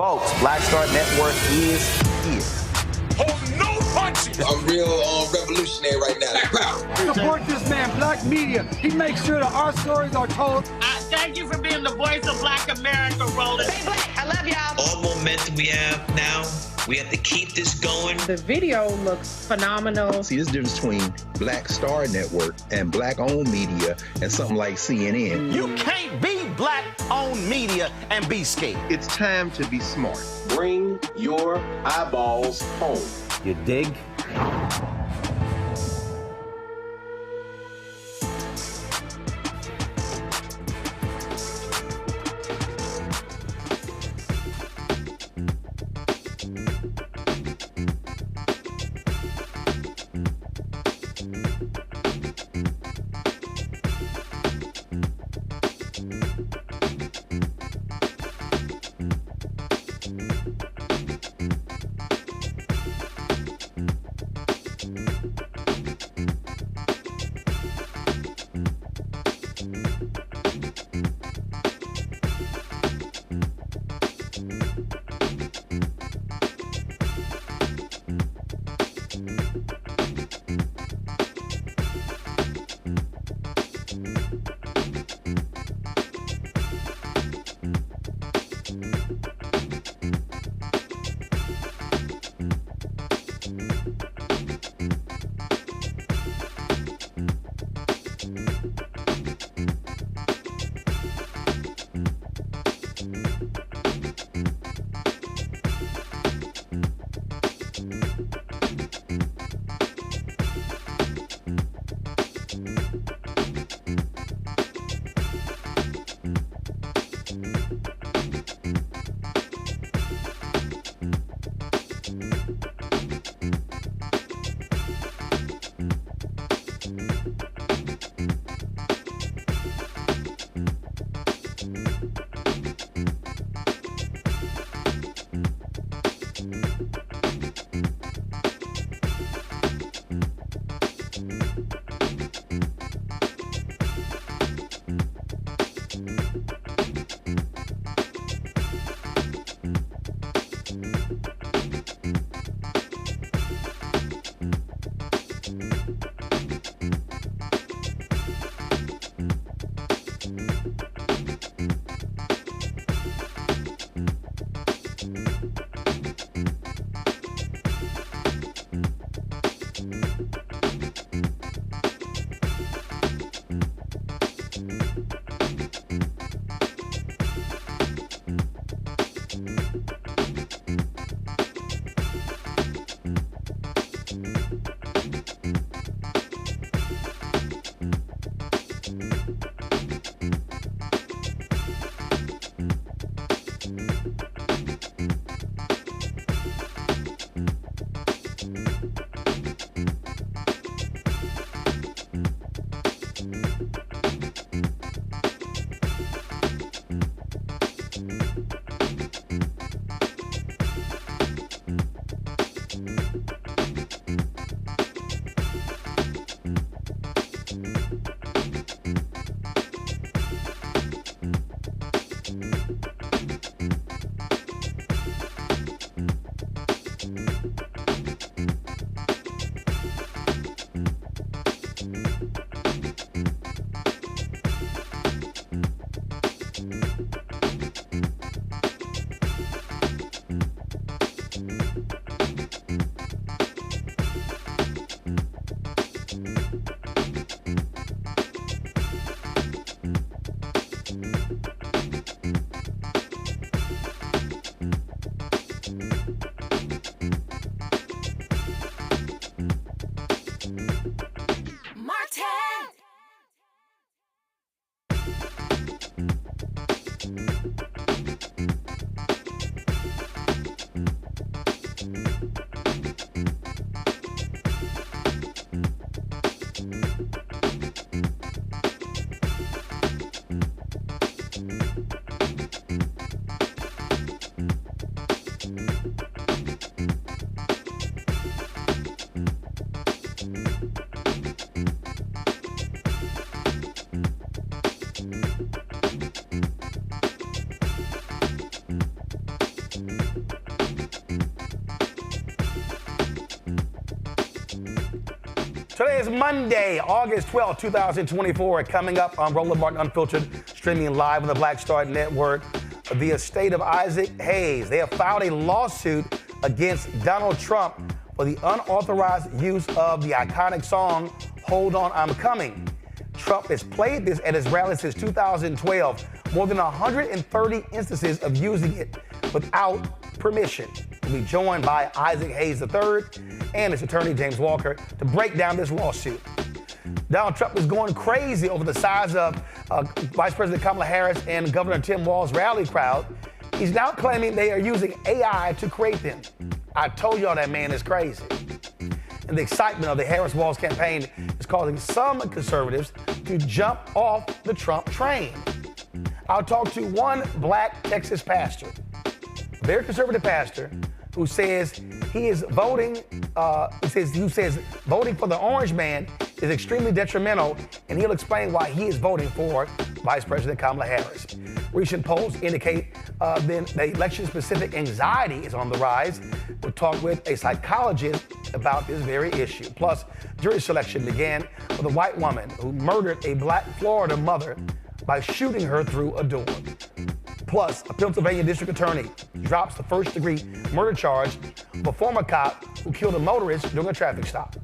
Folks, Black Star Network is here. Hold no punches! I'm real revolutionary right now. Support this man, Black Media. He makes sure that our stories are told. Thank you for being the voice of Black America, Roland. Stay black. I love y'all. All momentum we have now, we have to keep this going. The video looks phenomenal. See, this difference between Black Star Network and Black-owned media and something like CNN. You can't be Black-owned media and be scared. It's time to be smart. Bring your eyeballs home. You dig? Today is Monday, August 12, 2024. Coming up on Roland Martin Unfiltered, streaming live on the Black Star Network, the estate of Isaac Hayes. They have filed a lawsuit against Donald Trump for the unauthorized use of the iconic song, Hold On, I'm Coming. Trump has played this at his rallies since 2012, more than 130 instances of using it without permission. We'll be joined by Isaac Hayes III and his attorney, James Walker, to break down this lawsuit. Donald Trump is going crazy over the size of Vice President Kamala Harris and Governor Tim Walz's rally crowd. He's now claiming they are using AI to create them. I told y'all that man is crazy. And the excitement of the Harris-Walz campaign is causing some conservatives to jump off the Trump train. I'll talk to one black Texas pastor, a very conservative pastor, who says he is voting, who says voting for the orange man is extremely detrimental, and he'll explain why he is voting for Vice President Kamala Harris. Recent polls indicate then the election-specific anxiety is on the rise. We'll talk with a psychologist about this very issue. Plus, jury selection began with a white woman who murdered a black Florida mother by shooting her through a door. Plus, a Pennsylvania district attorney drops the first-degree murder charge of a former cop who killed a motorist during a traffic stop.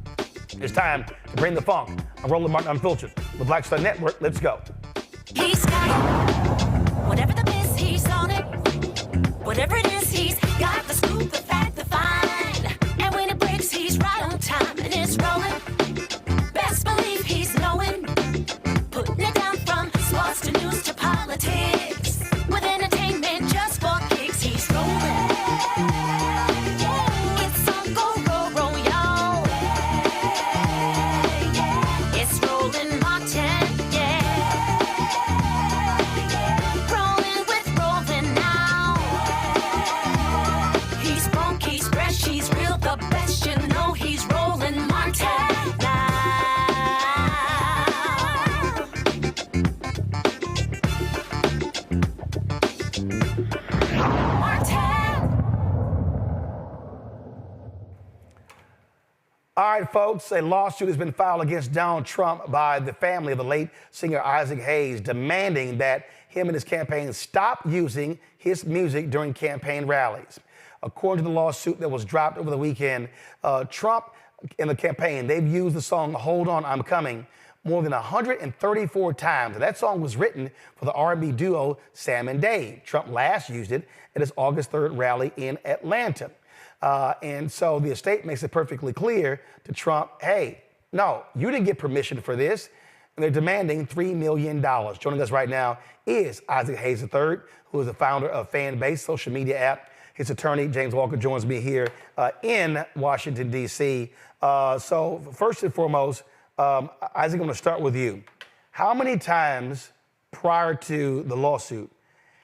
It's time to bring the funk on Roland Martin Unfiltered. The Black Star Network, let's go. He's got it. Whatever the miss, he's on it. Whatever it is, he's got the scoop, the fact, the find. And when it breaks, he's right on time and it's rolling. Best believe he's knowing. Putting it down from sports to news to politics. With entertainment just for kicks, he's rolling. It's on go, roll, y'all. It's Roland Martin, yeah. Rolling with Roland now. He's funk, he's fresh, he's real, the best, you know he's Roland Martin now. All right, folks, a lawsuit has been filed against Donald Trump by the family of the late singer Isaac Hayes, demanding that him and his campaign stop using his music during campaign rallies. According to the lawsuit that was dropped over the weekend, Trump and the campaign, they've used the song Hold On, I'm Coming more than 134 times. And that song was written for the R&B duo Sam and Dave. Trump last used it at his August 3rd rally in Atlanta. And so the estate makes it perfectly clear to Trump, hey, no, you didn't get permission for this. And they're demanding $3 million. Joining us right now is Isaac Hayes III, who is the founder of Fanbase, social media app. His attorney, James Walker, joins me here in Washington, D.C. So first and foremost, Isaac, I'm going to start with you. How many times prior to the lawsuit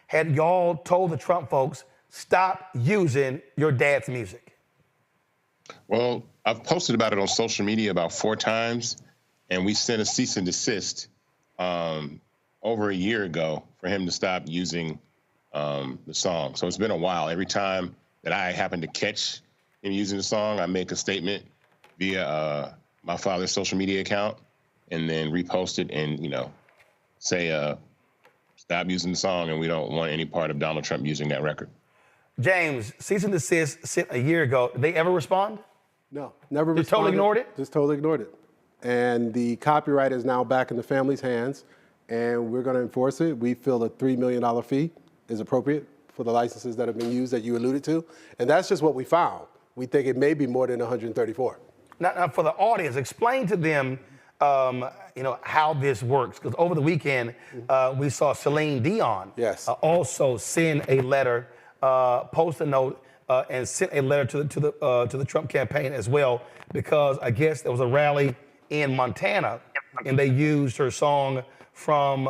had y'all told the Trump folks, stop using your dad's music? Well, I've posted about it on social media about 4 times, and we sent a cease and desist over a year ago for him to stop using the song. So it's been a while. Every time that I happen to catch him using the song, I make a statement via my father's social media account and then repost it and, say, stop using the song, and we don't want any part of Donald Trump using that record. James, cease and desist sent a year ago. Did they ever respond? No, never responded. Just totally ignored it? Just totally ignored it. And the copyright is now back in the family's hands, and we're going to enforce it. We feel a $3 million fee is appropriate for the licenses that have been used that you alluded to. And that's just what we found. We think it may be more than 134. Now for the audience, explain to them how this works. Because over the weekend, we saw Celine Dion also send a letter, post a note, and sent a letter to the Trump campaign as well, because I guess there was a rally in Montana, and they used her song from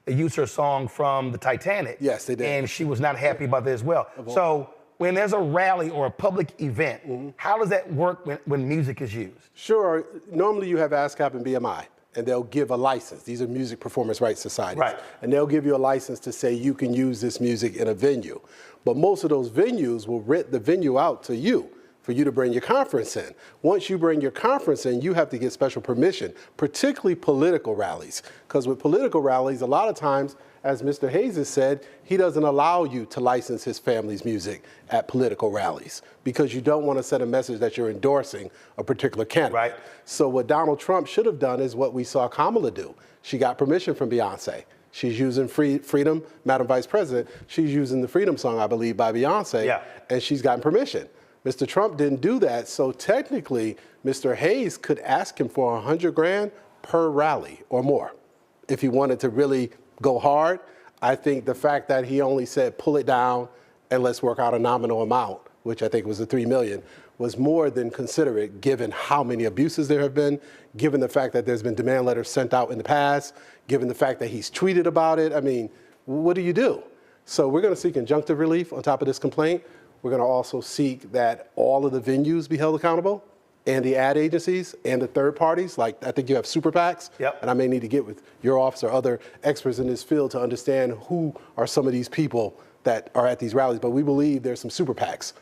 the Titanic. Yes, they did. And she was not happy about that as well. So when there's a rally or a public event, how does that work when music is used? Sure. Normally you have ASCAP and BMI, and they'll give a license. These are music performance rights societies. Right. And they'll give you a license to say you can use this music in a venue. But most of those venues will rent the venue out to you for you to bring your conference in. Once you bring your conference in, you have to get special permission, particularly political rallies. Because with political rallies, a lot of times, as Mr. Hayes has said, he doesn't allow you to license his family's music at political rallies because you don't want to send a message that you're endorsing a particular candidate. Right. So what Donald Trump should have done is what we saw Kamala do. She got permission from Beyonce. She's using Freedom, Madam Vice President, she's using the Freedom song, I believe, by Beyonce, and she's gotten permission. Mr. Trump didn't do that, so technically, Mr. Hayes could ask him for $100,000 per rally or more. If he wanted to really go hard, I think the fact that he only said pull it down and let's work out a nominal amount, which I think was the $3 million, was more than considerate given how many abuses there have been, given the fact that there's been demand letters sent out in the past, given the fact that he's tweeted about it. I mean, what do you do? So we're going to seek injunctive relief on top of this complaint. We're going to also seek that all of the venues be held accountable, and the ad agencies and the third parties. Like, I think you have super PACs, and I may need to get with your office or other experts in this field to understand who are some of these people that are at these rallies. But we believe there's some super PACs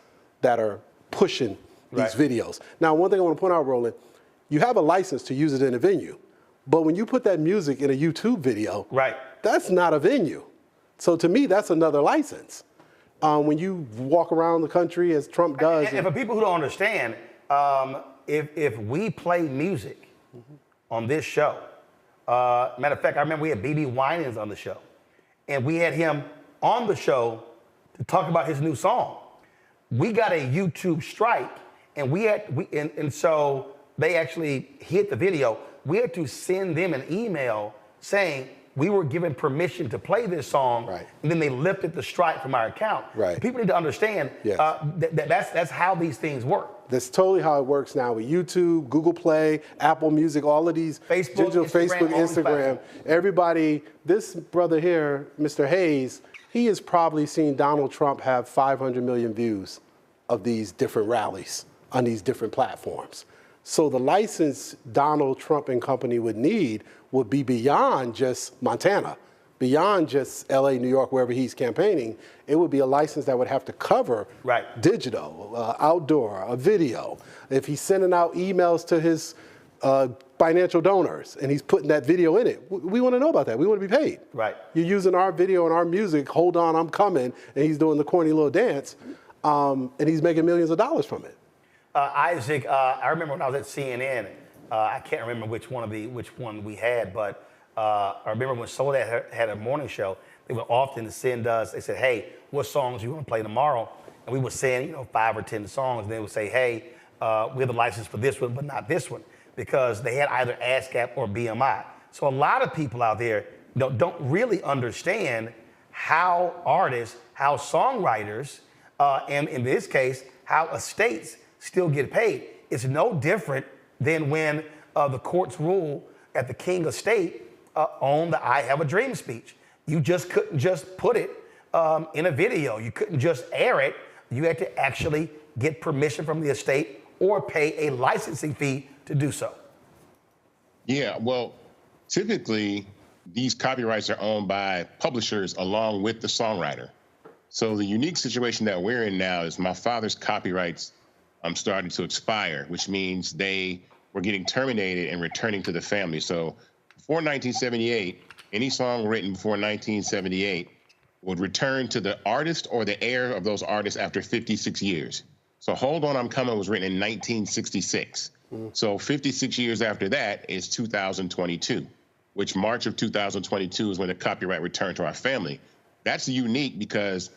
that are pushing these videos. Now, one thing I want to point out, Roland, you have a license to use it in a venue, but when you put that music in a YouTube video, that's not a venue. So to me, that's another license. When you walk around the country as Trump does. And for people who don't understand, if we play music on this show, matter of fact, I remember we had B.B. Winans on the show, and we had him on the show to talk about his new song. We got a YouTube strike, and so they actually hit the video. We had to send them an email saying we were given permission to play this song, and then they lifted the strike from our account. People need to understand that's how these things work. That's totally how it works now with YouTube, Google Play, Apple Music, all of these digital Instagram. Everybody, this brother here, Mr. Hayes, he has probably seen Donald Trump have 500 million views of these different rallies on these different platforms. So the license Donald Trump and company would need would be beyond just Montana, beyond just LA, New York, wherever he's campaigning. It would be a license that would have to cover digital, outdoor, a video. If he's sending out emails to his financial donors and he's putting that video in it, we want to know about that. We want to be paid. You're using our video and our music, hold on, I'm coming, and he's doing the corny little dance, and he's making millions of dollars from it. Isaac, I remember when I was at CNN, I can't remember which one we had, but I remember when Soledad had a morning show, they would often send us, they said, hey, what songs you want to play tomorrow? And we would send, 5 or 10 songs, and they would say, hey, we have the license for this one, but not this one, because they had either ASCAP or BMI. So a lot of people out there don't really understand how artists, how songwriters, and in this case, how estates still get paid. It's no different than when the courts rule at the King estate on the I Have a Dream speech. You just couldn't just put it in a video. You couldn't just air it. You had to actually get permission from the estate or pay a licensing fee to do so. Yeah, well, typically these copyrights are owned by publishers along with the songwriter. So the unique situation that we're in now is my father's copyrights starting to expire, which means they were getting terminated and returning to the family. So before 1978, any song written before 1978 would return to the artist or the heir of those artists after 56 years. So Hold On, I'm Coming was written in 1966. So 56 years after that is 2022, which March of 2022 is when the copyright returned to our family. That's unique because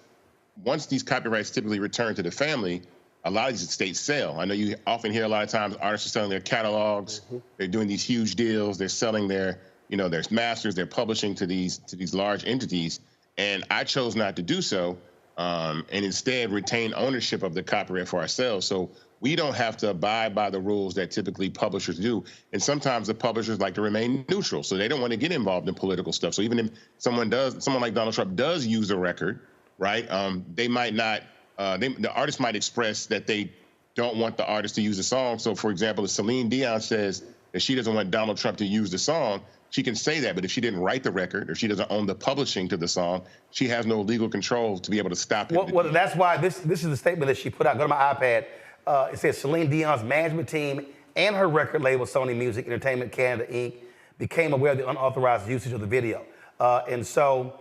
once these copyrights typically return to the family, a lot of these estates sell. I know you often hear a lot of times artists are selling their catalogs. They're doing these huge deals. They're selling their, their masters. They're publishing to these large entities. And I chose not to do so, and instead retain ownership of the copyright for ourselves. So we don't have to abide by the rules that typically publishers do. And sometimes the publishers like to remain neutral, so they don't want to get involved in political stuff. So even if someone like Donald Trump does use a record, right? They might not. The artist might express that they don't want the artist to use the song. So, for example, if Celine Dion says that she doesn't want Donald Trump to use the song, she can say that. But if she didn't write the record or she doesn't own the publishing to the song, she has no legal control to be able to stop it. Well, that's why this is the statement that she put out. Go to my iPad. it says Celine Dion's management team and her record label, Sony Music Entertainment Canada, Inc., became aware of the unauthorized usage of the video. And so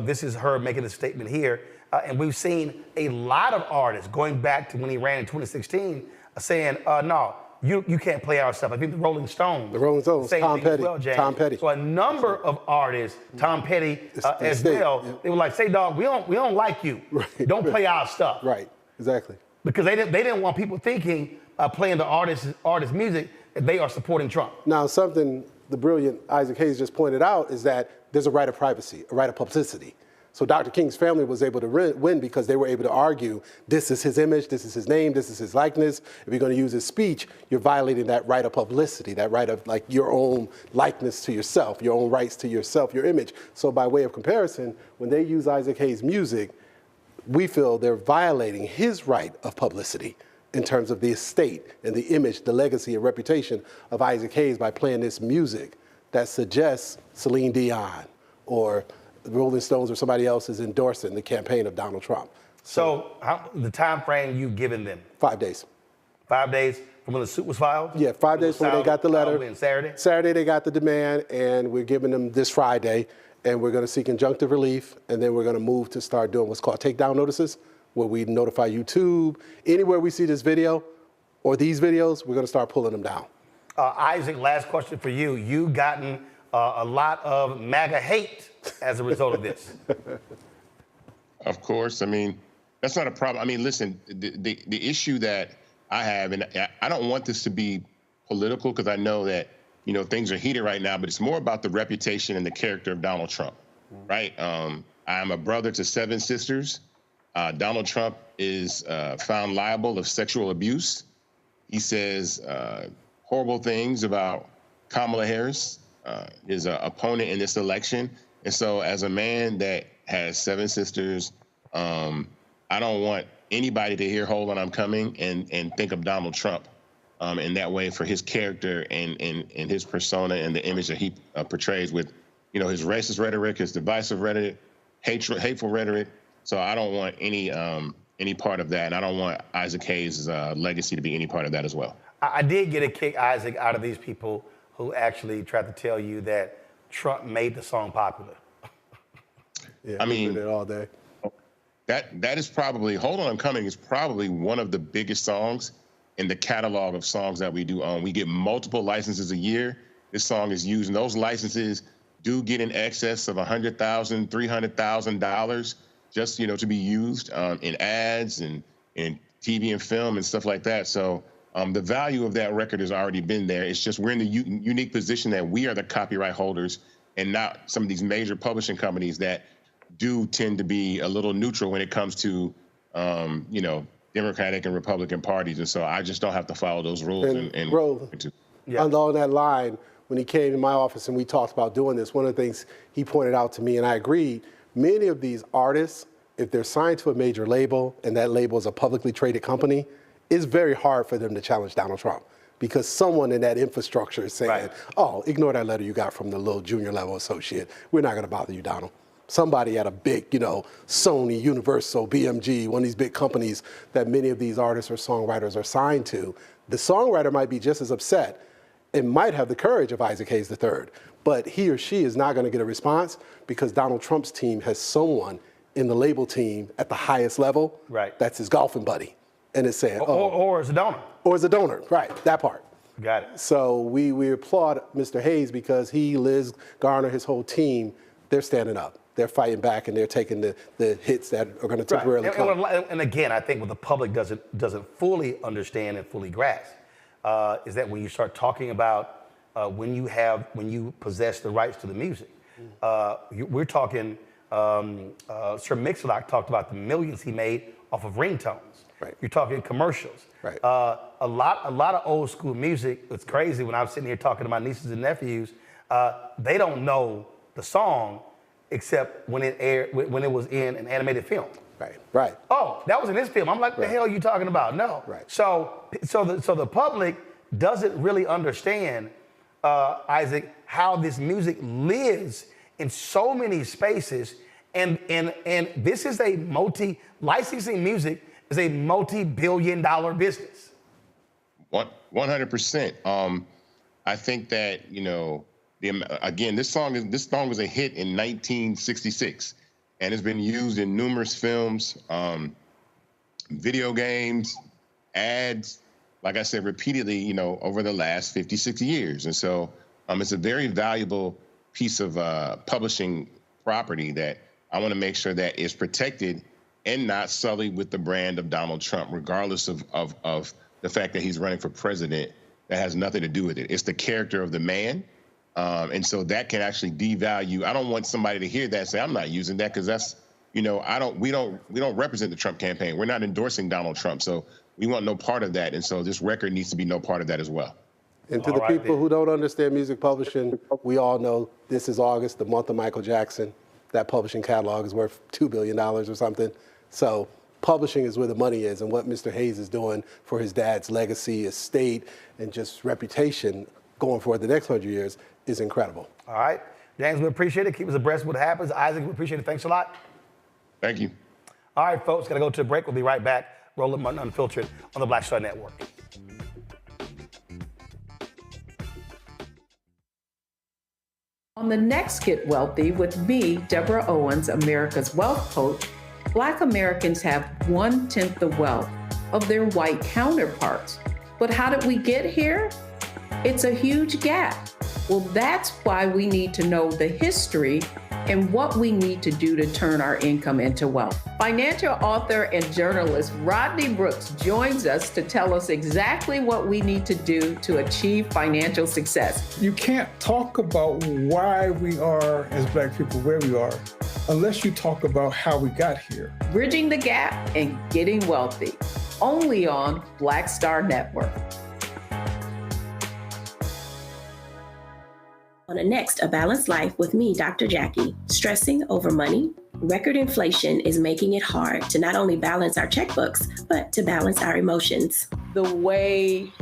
this is her making a statement here. And we've seen a lot of artists going back to when he ran in 2016 saying, no, you can't play our stuff. I think the Rolling Stones. The Rolling Stones, Tom Petty. Well, Tom Petty. So a number of artists, Tom Petty as well, they were like, say, dog, we don't like you. Right, don't play our stuff. Right, exactly. Because they didn't want people thinking playing the artist music that they are supporting Trump. Now, something the brilliant Isaac Hayes just pointed out is that there's a right of privacy, a right of publicity. So Dr. King's family was able to win because they were able to argue, this is his image, this is his name, this is his likeness. If you're going to use his speech, you're violating that right of publicity, that right of like your own likeness to yourself, your own rights to yourself, your image. So by way of comparison, when they use Isaac Hayes' music, we feel they're violating his right of publicity in terms of the estate and the image, the legacy and reputation of Isaac Hayes by playing this music that suggests Celine Dion or the Rolling Stones or somebody else is endorsing the campaign of Donald Trump. So the time frame you've given them? 5 days. 5 days from when the suit was filed? Yeah, 5 days from when they got the letter. When, Saturday? Saturday they got the demand, and we're giving them this Friday, and we're going to seek injunctive relief, and then we're going to move to start doing what's called takedown notices, where we notify YouTube. Anywhere we see this video or these videos, we're going to start pulling them down. Isaac, last question for you. You've gotten a lot of MAGA hate as a result of this. Of course. I mean, that's not a problem. I mean, listen, the issue that I have, and I don't want this to be political because I know that, you know, things are heated right now, but it's more about the reputation and the character of Donald Trump, right? I'm a brother to 7 sisters. Donald Trump is found liable of sexual abuse. He says horrible things about Kamala Harris, his opponent in this election. And so as a man that has 7 sisters, I don't want anybody to hear "Hold on, I'm coming" and think of Donald Trump in that way for his character and his persona and the image that he portrays with, you know, his racist rhetoric, his divisive rhetoric, hateful rhetoric. So I don't want any part of that, and I don't want Isaac Hayes' legacy to be any part of that as well. I did get a kick, Isaac, out of these people who actually tried to tell you that Trump made the song popular. Yeah, I mean, it all day. That is probably "Hold On, I'm Coming" is probably one of the biggest songs in the catalog of songs that we do own. We get multiple licenses a year. This song is used, and those licenses do get in excess of $100,000, $300,000 just, you know, to be used in ads and in TV and film and stuff like that. So the value of that record has already been there. It's just we're in the unique position that we are the copyright holders and not some of these major publishing companies that do tend to be a little neutral when it comes to, you know, Democratic and Republican parties. And so I just don't have to follow those rules. And Roland, along that line, when he came to my office and we talked about doing this, one of the things he pointed out to me, and I agreed, many of these artists, if they're signed to a major label and that label is a publicly traded company, it's very hard for them to challenge Donald Trump because someone in that infrastructure is saying, oh, ignore that letter you got from the little junior level associate. We're not going to bother you, Donald. Somebody at a big, you know, Sony, Universal, BMG, one of these big companies that many of these artists or songwriters are signed to, the songwriter might be just as upset and might have the courage of Isaac Hayes III, but he or she is not going to get a response because Donald Trump's team has someone in the label team at the highest level that's his golfing buddy. And it's saying, or as a donor. Or as a donor, right, that part. Got it. So we applaud Mr. Hayes because he, Liz Garner, his whole team, they're standing up. They're fighting back and they're taking the hits that are going to temporarily come. And again, I think what the public doesn't fully understand and fully grasp is that when you start talking about when you possess the rights to the music, we're talking. Sir Mix-a-Lot talked about the millions he made off of ringtones. Right. You're talking commercials. Right. A lot of old school music. It's crazy when I'm sitting here talking to my nieces and nephews. They don't know the song except when it aired, when it was in an animated film. Right. Right. Oh, that was in this film. I'm like, what the hell are you talking about? No. Right. So the public doesn't really understand, Isaac, how this music lives in so many spaces, and this is a licensing music is a multi-billion-dollar business. 100%. I think that, you know, again, this song was a hit in 1966, and it's been used in numerous films, video games, ads, like I said, repeatedly, you know, over the last 50, 60 years. And so it's a very valuable piece of publishing property that I want to make sure that is protected and not sullied with the brand of Donald Trump, regardless of the fact that he's running for president. That has nothing to do with it. It's the character of the man. And so that can actually devalue. I don't want somebody to hear that and say, I'm not using that, because that's, you know, we don't represent the Trump campaign. We're not endorsing Donald Trump. So we want no part of that. And so this record needs to be no part of that as well. And to the people who don't understand music publishing, we all know this is August, the month of Michael Jackson. That publishing catalog is worth $2 billion or something. So publishing is where the money is, and what Mr. Hayes is doing for his dad's legacy, estate, and just reputation going forward the next 100 years is incredible. All right. James, we appreciate it. Keep us abreast of what happens. Isaac, we appreciate it. Thanks a lot. Thank you. All right, folks, got to go to a break. We'll be right back. Roland Martin Unfiltered on the Black Star Network. On the next Get Wealthy with me, Deborah Owens, America's Wealth Coach, Black Americans have 1/10 the wealth of their white counterparts. But how did we get here? It's a huge gap. Well, that's why we need to know the history and what we need to do to turn our income into wealth. Financial author and journalist Rodney Brooks joins us to tell us exactly what we need to do to achieve financial success. You can't talk about why we are, as Black people, where we are, unless you talk about how we got here. Bridging the gap and getting wealthy, only on Black Star Network. On the next A Balanced Life with me, Dr. Jackie, stressing over money. Record inflation is making it hard to not only balance our checkbooks, but to balance our emotions. The way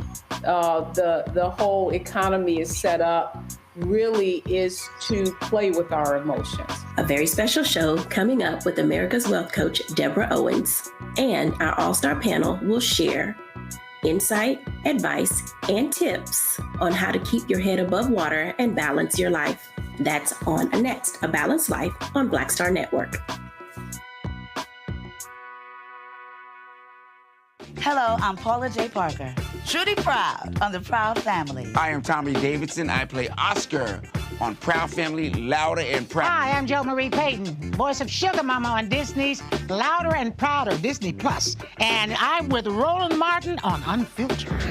the whole economy is set up really is to play with our emotions. A very special show coming up with America's Wealth Coach, Deborah Owens, and our all-star panel will share insight, advice, and tips on how to keep your head above water and balance your life. That's on next, A Balanced Life on Black Star Network. Hello, I'm Paula J. Parker, truly proud on the Proud Family. I am Tommy Davidson. I play Oscar on Proud Family, Louder and Proud. Hi, I'm Jo Marie Payton, voice of Sugar Mama on Disney's Louder and Prouder, Disney Plus. And I'm with Roland Martin on Unfiltered.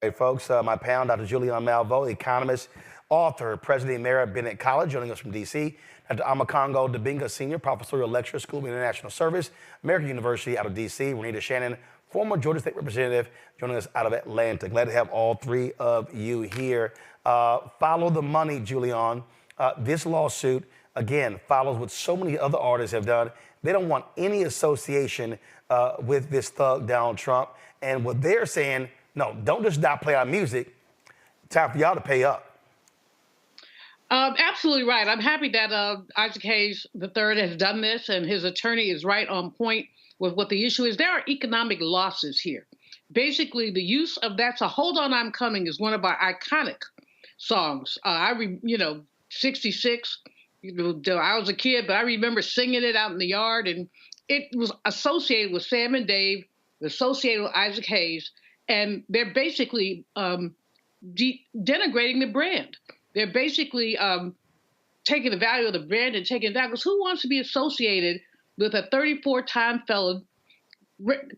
Hey, folks, my panel, Dr. Julian Malveaux, economist, author, president emerita, Bennett College, joining us from D.C. Dr. Amakongo Dibinga, senior professorial lecturer, School of International Service, American University out of D.C. Renita Shannon, former Georgia State representative, joining us out of Atlanta. Glad to have all three of you here. Follow the money, Julian. This lawsuit, again, follows what so many other artists have done. They don't want any association with this thug, Donald Trump. And what they're saying, no, don't just not play our music. Time for y'all to pay up. Absolutely right. I'm happy that Isaac Hayes III has done this, and his attorney is right on point with what the issue is. There are economic losses here. Basically, the use of that. So "Hold On, I'm Coming" is one of our iconic songs. 66. I was a kid, but I remember singing it out in the yard, and it was associated with Sam and Dave, associated with Isaac Hayes. And they're basically denigrating the brand. They're basically taking the value of the brand and taking it down. Because who wants to be associated with a 34-time felon,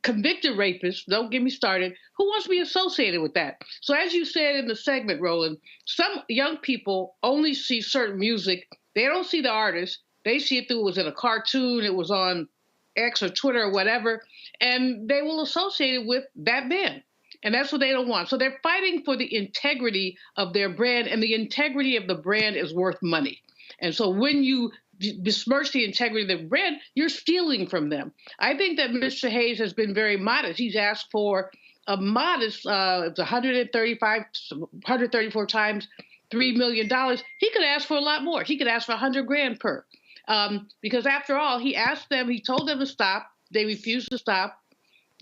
convicted rapist? Don't get me started. Who wants to be associated with that? So as you said in the segment, Roland, some young people only see certain music. They don't see the artist. They see it through, it was in a cartoon, it was on X or Twitter or whatever, and they will associate it with that band. And that's what they don't want. So they're fighting for the integrity of their brand, and the integrity of the brand is worth money. And so when you besmirch the integrity of the brand, you're stealing from them. I think that Mr. Hayes has been very modest. He's asked for a modest, it's 134 times $3 million. He could ask for a lot more. He could ask for $100,000 per. Because after all, he told them to stop. They refused to stop,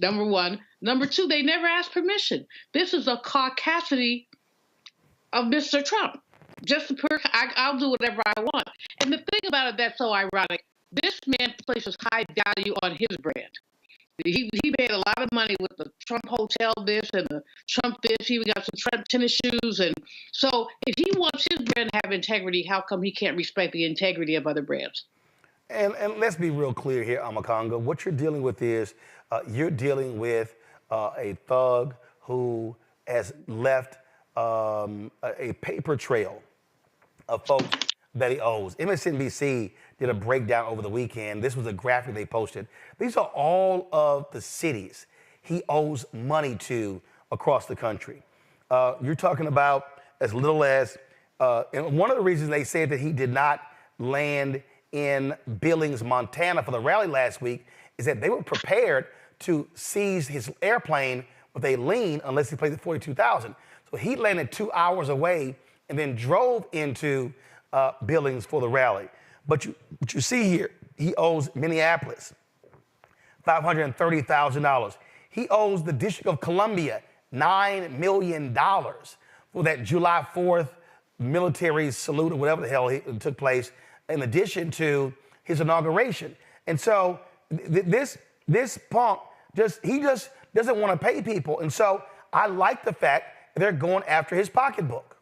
number one. Number two, they never asked permission. This is a caucasity of Mr. Trump. I'll do whatever I want. And the thing about it that's so ironic, this man places high value on his brand. He made a lot of money with the Trump Hotel this and the Trump this. He even got some Trump tennis shoes. And so if he wants his brand to have integrity, how come he can't respect the integrity of other brands? And let's be real clear here, Amakonga. What you're dealing with is you're dealing with a thug who has left a paper trail of folks that he owes. MSNBC did a breakdown over the weekend. This was a graphic they posted. These are all of the cities he owes money to across the country. You're talking about as little as, and one of the reasons they said that he did not land in Billings, Montana for the rally last week is that they were prepared to seize his airplane with a lien unless he paid the $42,000. So he landed 2 hours away and then drove into Billings for the rally. But you see here, he owes Minneapolis $530,000. He owes the District of Columbia $9 million for that July 4th military salute or whatever the hell took place in addition to his inauguration. And so this punk he just doesn't want to pay people. And so I like the fact they're going after his pocketbook.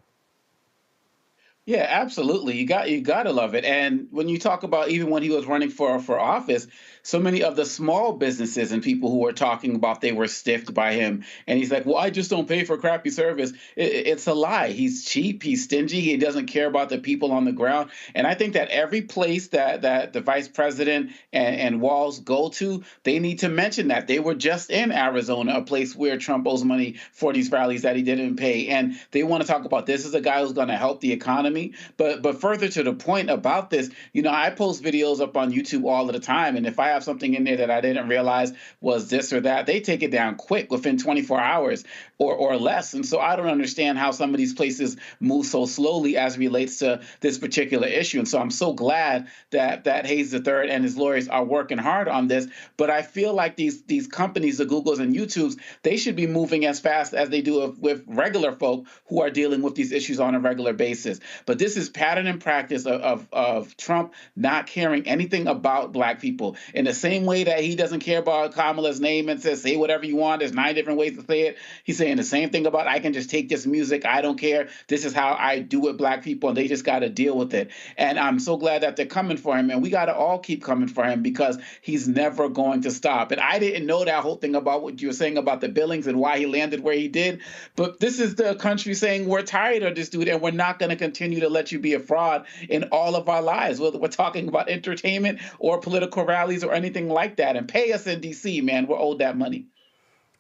Yeah, absolutely. You got to love it. And when you talk about even when he was running for office, so many of the small businesses and people who were talking about they were stiffed by him. And he's like, well, I just don't pay for crappy service. It's a lie. He's cheap. He's stingy. He doesn't care about the people on the ground. And I think that every place that the vice president and Walz go to, they need to mention that. They were just in Arizona, a place where Trump owes money for these rallies that he didn't pay. And they want to talk about this is a guy who's going to help the economy. But further to the point about this, I post videos up on YouTube all of the time. And if I have something in there that I didn't realize was this or that, they take it down quick within 24 hours or less. And so I don't understand how some of these places move so slowly as relates to this particular issue. And so I'm so glad that Hayes III and his lawyers are working hard on this. But I feel like these companies, the Googles and YouTubes, they should be moving as fast as they do with regular folk who are dealing with these issues on a regular basis. But this is pattern and practice of Trump not caring anything about Black people. In the same way that he doesn't care about Kamala's name and says, say whatever you want, there's 9 different ways to say it. He's saying the same thing about, I can just take this music, I don't care. This is how I do with Black people, and they just got to deal with it. And I'm so glad that they're coming for him, and we got to all keep coming for him because he's never going to stop. And I didn't know that whole thing about what you were saying about the Billings and why he landed where he did, but this is the country saying we're tired of this dude and we're not going to continue to let you be a fraud in all of our lives, whether we're talking about entertainment or political rallies or anything like that. And pay us in D.C., man. We're owed that money.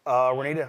Renita?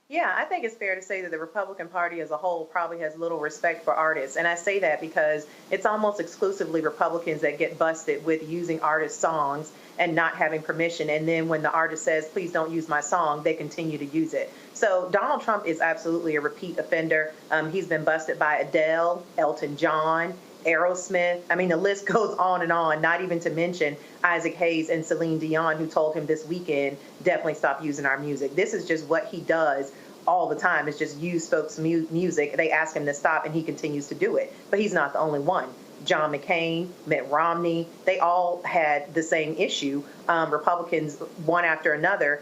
Yeah, I think it's fair to say that the Republican Party as a whole probably has little respect for artists. And I say that because it's almost exclusively Republicans that get busted with using artist songs and not having permission. And then when the artist says, please don't use my song, they continue to use it. So Donald Trump is absolutely a repeat offender. He's been busted by Adele, Elton John, Aerosmith. I mean, the list goes on and on, not even to mention Isaac Hayes and Celine Dion, who told him this weekend, definitely stop using our music. This is just what he does all the time. It's just use folks' music. They ask him to stop, and he continues to do it. But he's not the only one. John McCain, Mitt Romney, they all had the same issue. Republicans, one after another,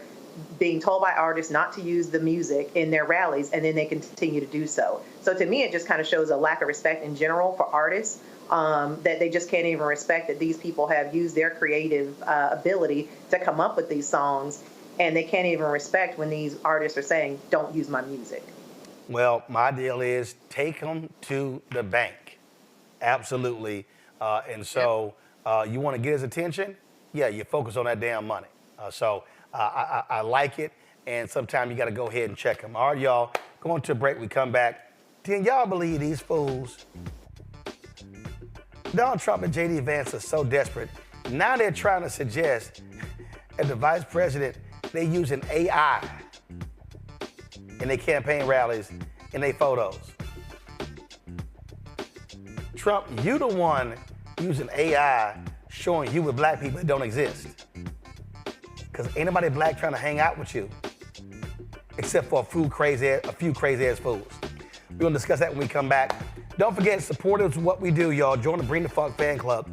being told by artists not to use the music in their rallies, and then they continue to do so. So to me, it just kind of shows a lack of respect in general for artists, that they just can't even respect that these people have used their creative ability to come up with these songs, and they can't even respect when these artists are saying, don't use my music. Well, my deal is take them to the bank. Absolutely. And so you want to get his attention? Yeah, you focus on that damn money. I like it, and sometimes you got to go ahead and check them. All right, y'all, going to a break. We come back. Can y'all believe these fools Donald Trump and J.D. Vance are so desperate. Now they're trying to suggest that the vice president, they using AI in their campaign rallies, in their photos. Trump, you the one using AI showing you with black people that don't exist. Because ain't nobody black trying to hang out with you, except for a few crazy ass fools. We're gonna discuss that when we come back. Don't forget, supporters of what we do, y'all. Join the Bring the Fuck fan club.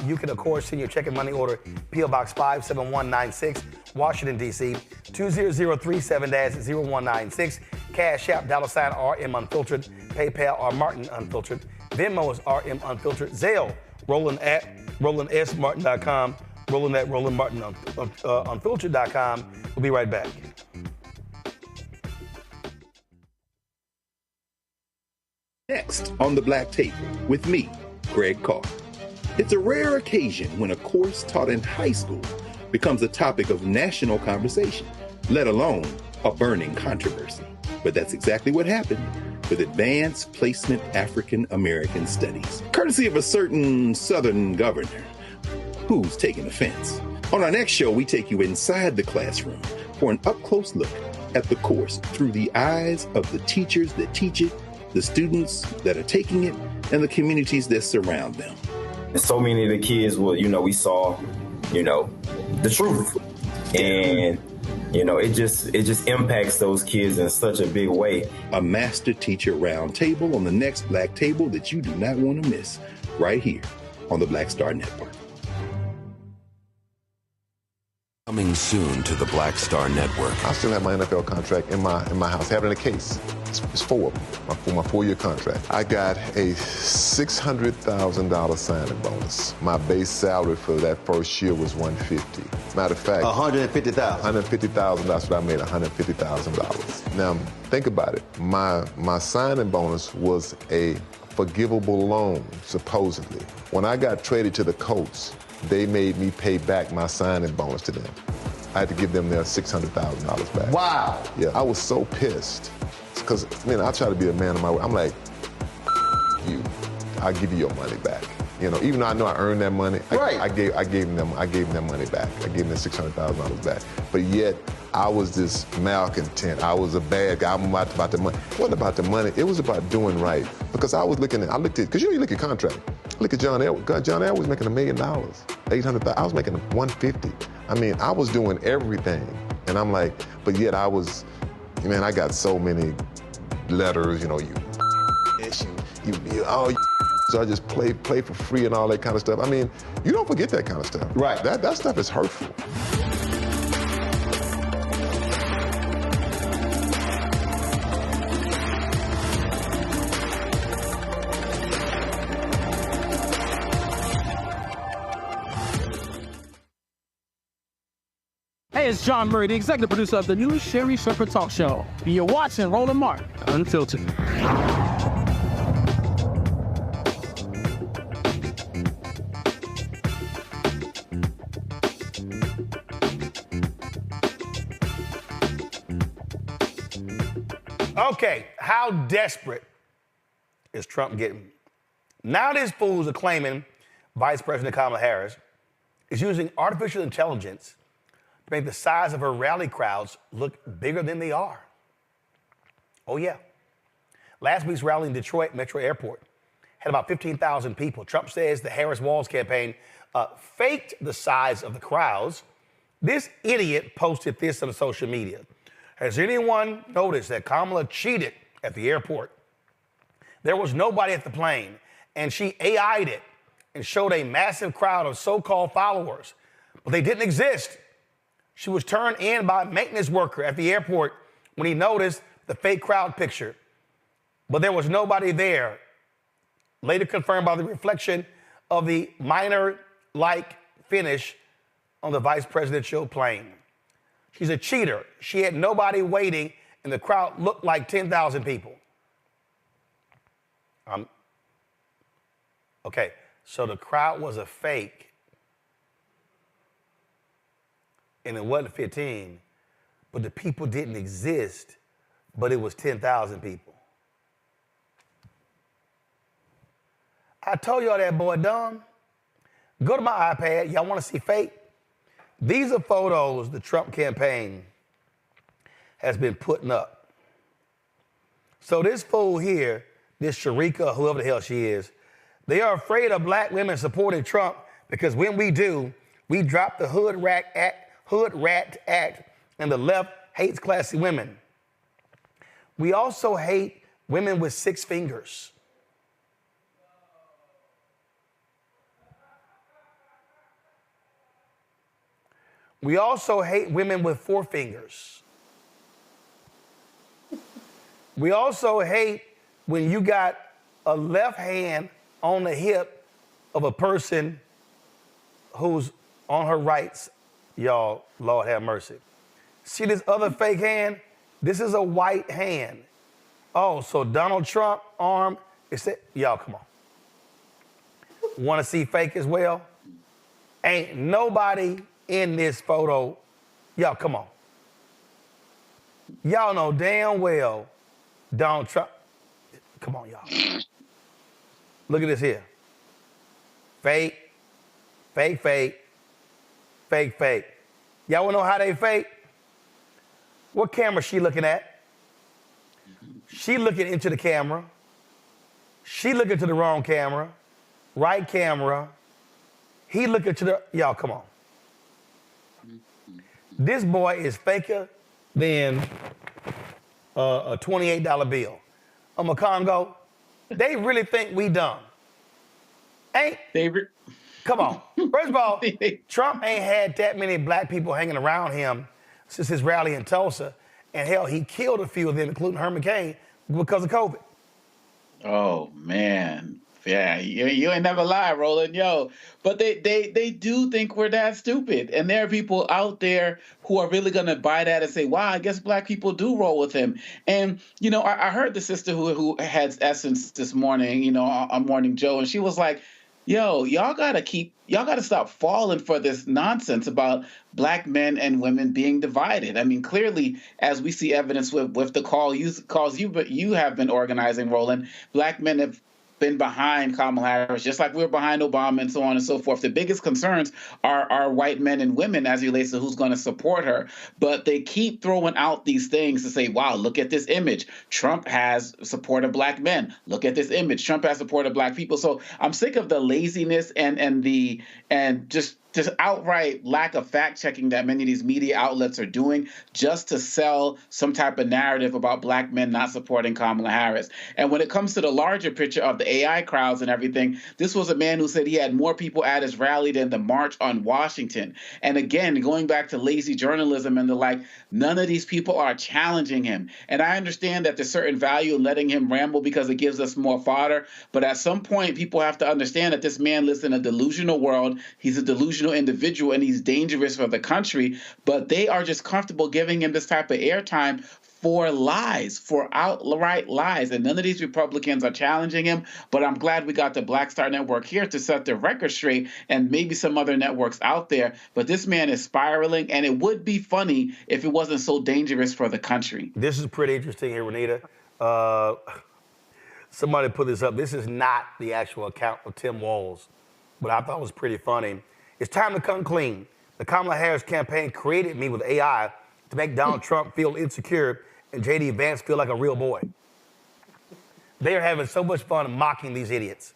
You can, of course, send your check and money order, P.O. Box 57196, Washington, D.C., 20037-0196. Cash App, $RM Unfiltered. PayPal, R Martin Unfiltered. Venmo is RM Unfiltered. Zelle, Roland at RolandSMartin.com. Roland at RolandMartinUnfiltered.com. We'll be right back. Next on the Black Table with me, Greg Carr. It's a rare occasion when a course taught in high school becomes a topic of national conversation, let alone a burning controversy. But that's exactly what happened with Advanced Placement African American Studies, courtesy of a certain Southern governor who's taking offense. On our next show, we take you inside the classroom for an up-close look at the course through the eyes of the teachers that teach it, the students that are taking it, and the communities that surround them. And so many of the kids we saw, the truth. And, it just impacts those kids in such a big way. A master teacher round table on the next Black Table that you do not want to miss, right here on the Black Star Network. Coming soon to the Black Star Network. I still have my NFL contract in my house, having a case. It's 4 of them, for my 4-year contract. I got a $600,000 signing bonus. My base salary for that first year was $150,000. Matter of fact, $150,000. $150,000. That's what I made, $150,000. Now think about it. My signing bonus was a forgivable loan, supposedly. When I got traded to the Colts, they made me pay back my signing bonus to them. I had to give them their $600,000 back. Wow. Yeah, I was so pissed. Because, I try to be a man of my word. I'm like, you, I'll give you your money back. Even though I know I earned that money, right. I gave them that money back. I gave them $600,000 back. But yet, I was this malcontent. I was a bad guy. I'm about the money. It wasn't about the money. It was about doing right. Because I looked at, because you look at contract. Look at John Elway. John Elway was making $1 million, $800,000. I was making $150,000. I was doing everything. And I'm like, but yet I got so many letters, so I just play for free and all that kind of stuff. You don't forget that kind of stuff. Right. That stuff is hurtful. Hey, it's John Murray, the executive producer of the new Sherry Shepherd Talk Show. And you're watching Roland Martin Unfiltered. Okay, how desperate is Trump getting? Now these fools are claiming Vice President Kamala Harris is using artificial intelligence to make the size of her rally crowds look bigger than they are. Oh, yeah. Last week's rally in Detroit Metro Airport had about 15,000 people. Trump says the Harris-Walz campaign faked the size of the crowds. This idiot posted this on social media. Has anyone noticed that Kamala cheated at the airport? There was nobody at the plane, and she AI'd it and showed a massive crowd of so-called followers, but they didn't exist. She was turned in by a maintenance worker at the airport when he noticed the fake crowd picture, but there was nobody there. Later confirmed by the reflection of the minor-like finish on the vice presidential plane. She's a cheater. She had nobody waiting, and the crowd looked like 10,000 people. Okay, so the crowd was a fake, and it wasn't 15, but the people didn't exist, but it was 10,000 people. I told y'all that boy dumb. Go to my iPad. Y'all want to see fake? These are photos the Trump campaign has been putting up. So this fool here, this Sharika, whoever the hell she is, they are afraid of black women supporting Trump because when we do, we drop the Hood Rat Act, and the left hates classy women. We also hate women with 6 fingers. We also hate women with 4 fingers. We also hate when you got a left hand on the hip of a person who's on her rights. Y'all, Lord have mercy. See this other fake hand? This is a white hand. Oh, so Donald Trump arm, y'all, come on. Want to see fake as well? Ain't nobody in this photo. Y'all, come on. Y'all know damn well Donald Trump. Come on, y'all. Look at this here. Fake, fake, fake, fake, fake. Y'all want to know how they fake? What camera she looking at? She looking into the camera. She looking to the wrong camera. Right camera. He looking to the, y'all, come on. This boy is faker than a $28 bill. A Congo, they really think we dumb. Come on. First of all, Trump ain't had that many black people hanging around him since his rally in Tulsa. And hell, he killed a few of them, including Herman Cain, because of COVID. Oh, man. Yeah, you ain't never lie, Roland. Yo, but they do think we're that stupid. And there are people out there who are really going to buy that and say, wow, I guess black people do roll with him. And, you know, I heard the sister who had Essence this morning, you know, on Morning Joe, and she was like, yo, y'all got to stop falling for this nonsense about black men and women being divided. I mean, clearly, as we see evidence with the calls you have been organizing, Roland, black men have been behind Kamala Harris, just like we were behind Obama and so on and so forth. The biggest concerns are white men and women as it relates to who's going to support her. But they keep throwing out these things to say, wow, look at this image. Trump has supported black men. Look at this image. Trump has supported black people. So I'm sick of the laziness and just outright lack of fact-checking that many of these media outlets are doing just to sell some type of narrative about black men not supporting Kamala Harris. And when it comes to the larger picture of the AI crowds and everything, this was a man who said he had more people at his rally than the March on Washington. And again, going back to lazy journalism and the like, none of these people are challenging him. And I understand that there's certain value in letting him ramble because it gives us more fodder. But at some point, people have to understand that this man lives in a delusional world. He's a delusional individual and he's dangerous for the country, but they are just comfortable giving him this type of airtime for lies, for outright lies. And none of these Republicans are challenging him, but I'm glad we got the Black Star Network here to set the record straight and maybe some other networks out there. But this man is spiraling, and it would be funny if it wasn't so dangerous for the country. This is pretty interesting here, Renita. Somebody put this up. This is not the actual account of Tim Walz, but I thought it was pretty funny. It's time to come clean. The Kamala Harris campaign created me with AI to make Donald Trump feel insecure and J.D. Vance feel like a real boy. They are having so much fun mocking these idiots.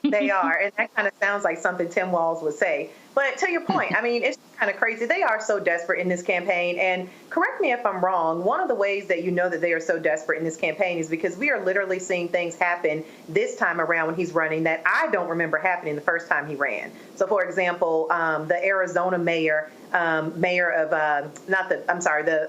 They are, and that kind of sounds like something Tim Walz would say. But to your point, I mean, it's kind of crazy. They are so desperate in this campaign. And correct me if I'm wrong, one of the ways that you know that they are so desperate in this campaign is because we are literally seeing things happen this time around when he's running that I don't remember happening the first time he ran. So, for example, the Arizona mayor, the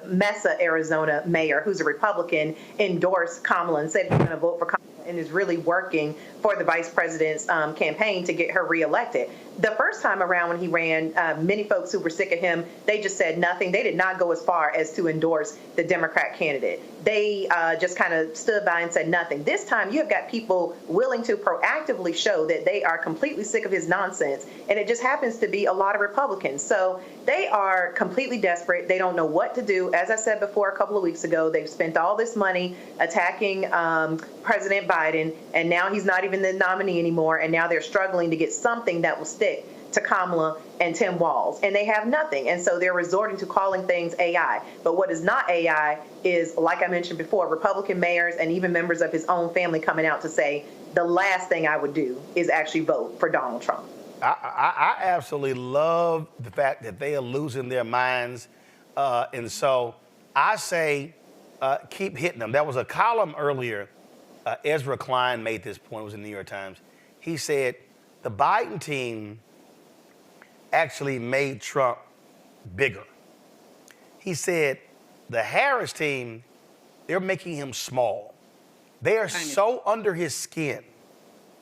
Mesa, Arizona mayor, who's a Republican, endorsed Kamala and said he's going to vote for Kamala and is really working for the vice president's campaign to get her reelected. The first time around when when he ran. Many folks who were sick of him, they just said nothing. They did not go as far as to endorse the Democrat candidate. They just kind of stood by and said nothing. This time, you have got people willing to proactively show that they are completely sick of his nonsense, and it just happens to be a lot of Republicans. So they are completely desperate. They don't know what to do. As I said before a couple of weeks ago, they've spent all this money attacking President Biden, and now he's not even the nominee anymore, and now they're struggling to get something that will stick to Kamala and Tim Walz, and they have nothing. And so they're resorting to calling things AI. But what is not AI is, like I mentioned before, Republican mayors and even members of his own family coming out to say, the last thing I would do is actually vote for Donald Trump. I absolutely love the fact that they are losing their minds. And so I say keep hitting them. There was a column earlier. Ezra Klein made this point. It was in the New York Times. He said the Biden team actually made Trump bigger. He said the Harris team, they're making him small. They are so under his skin.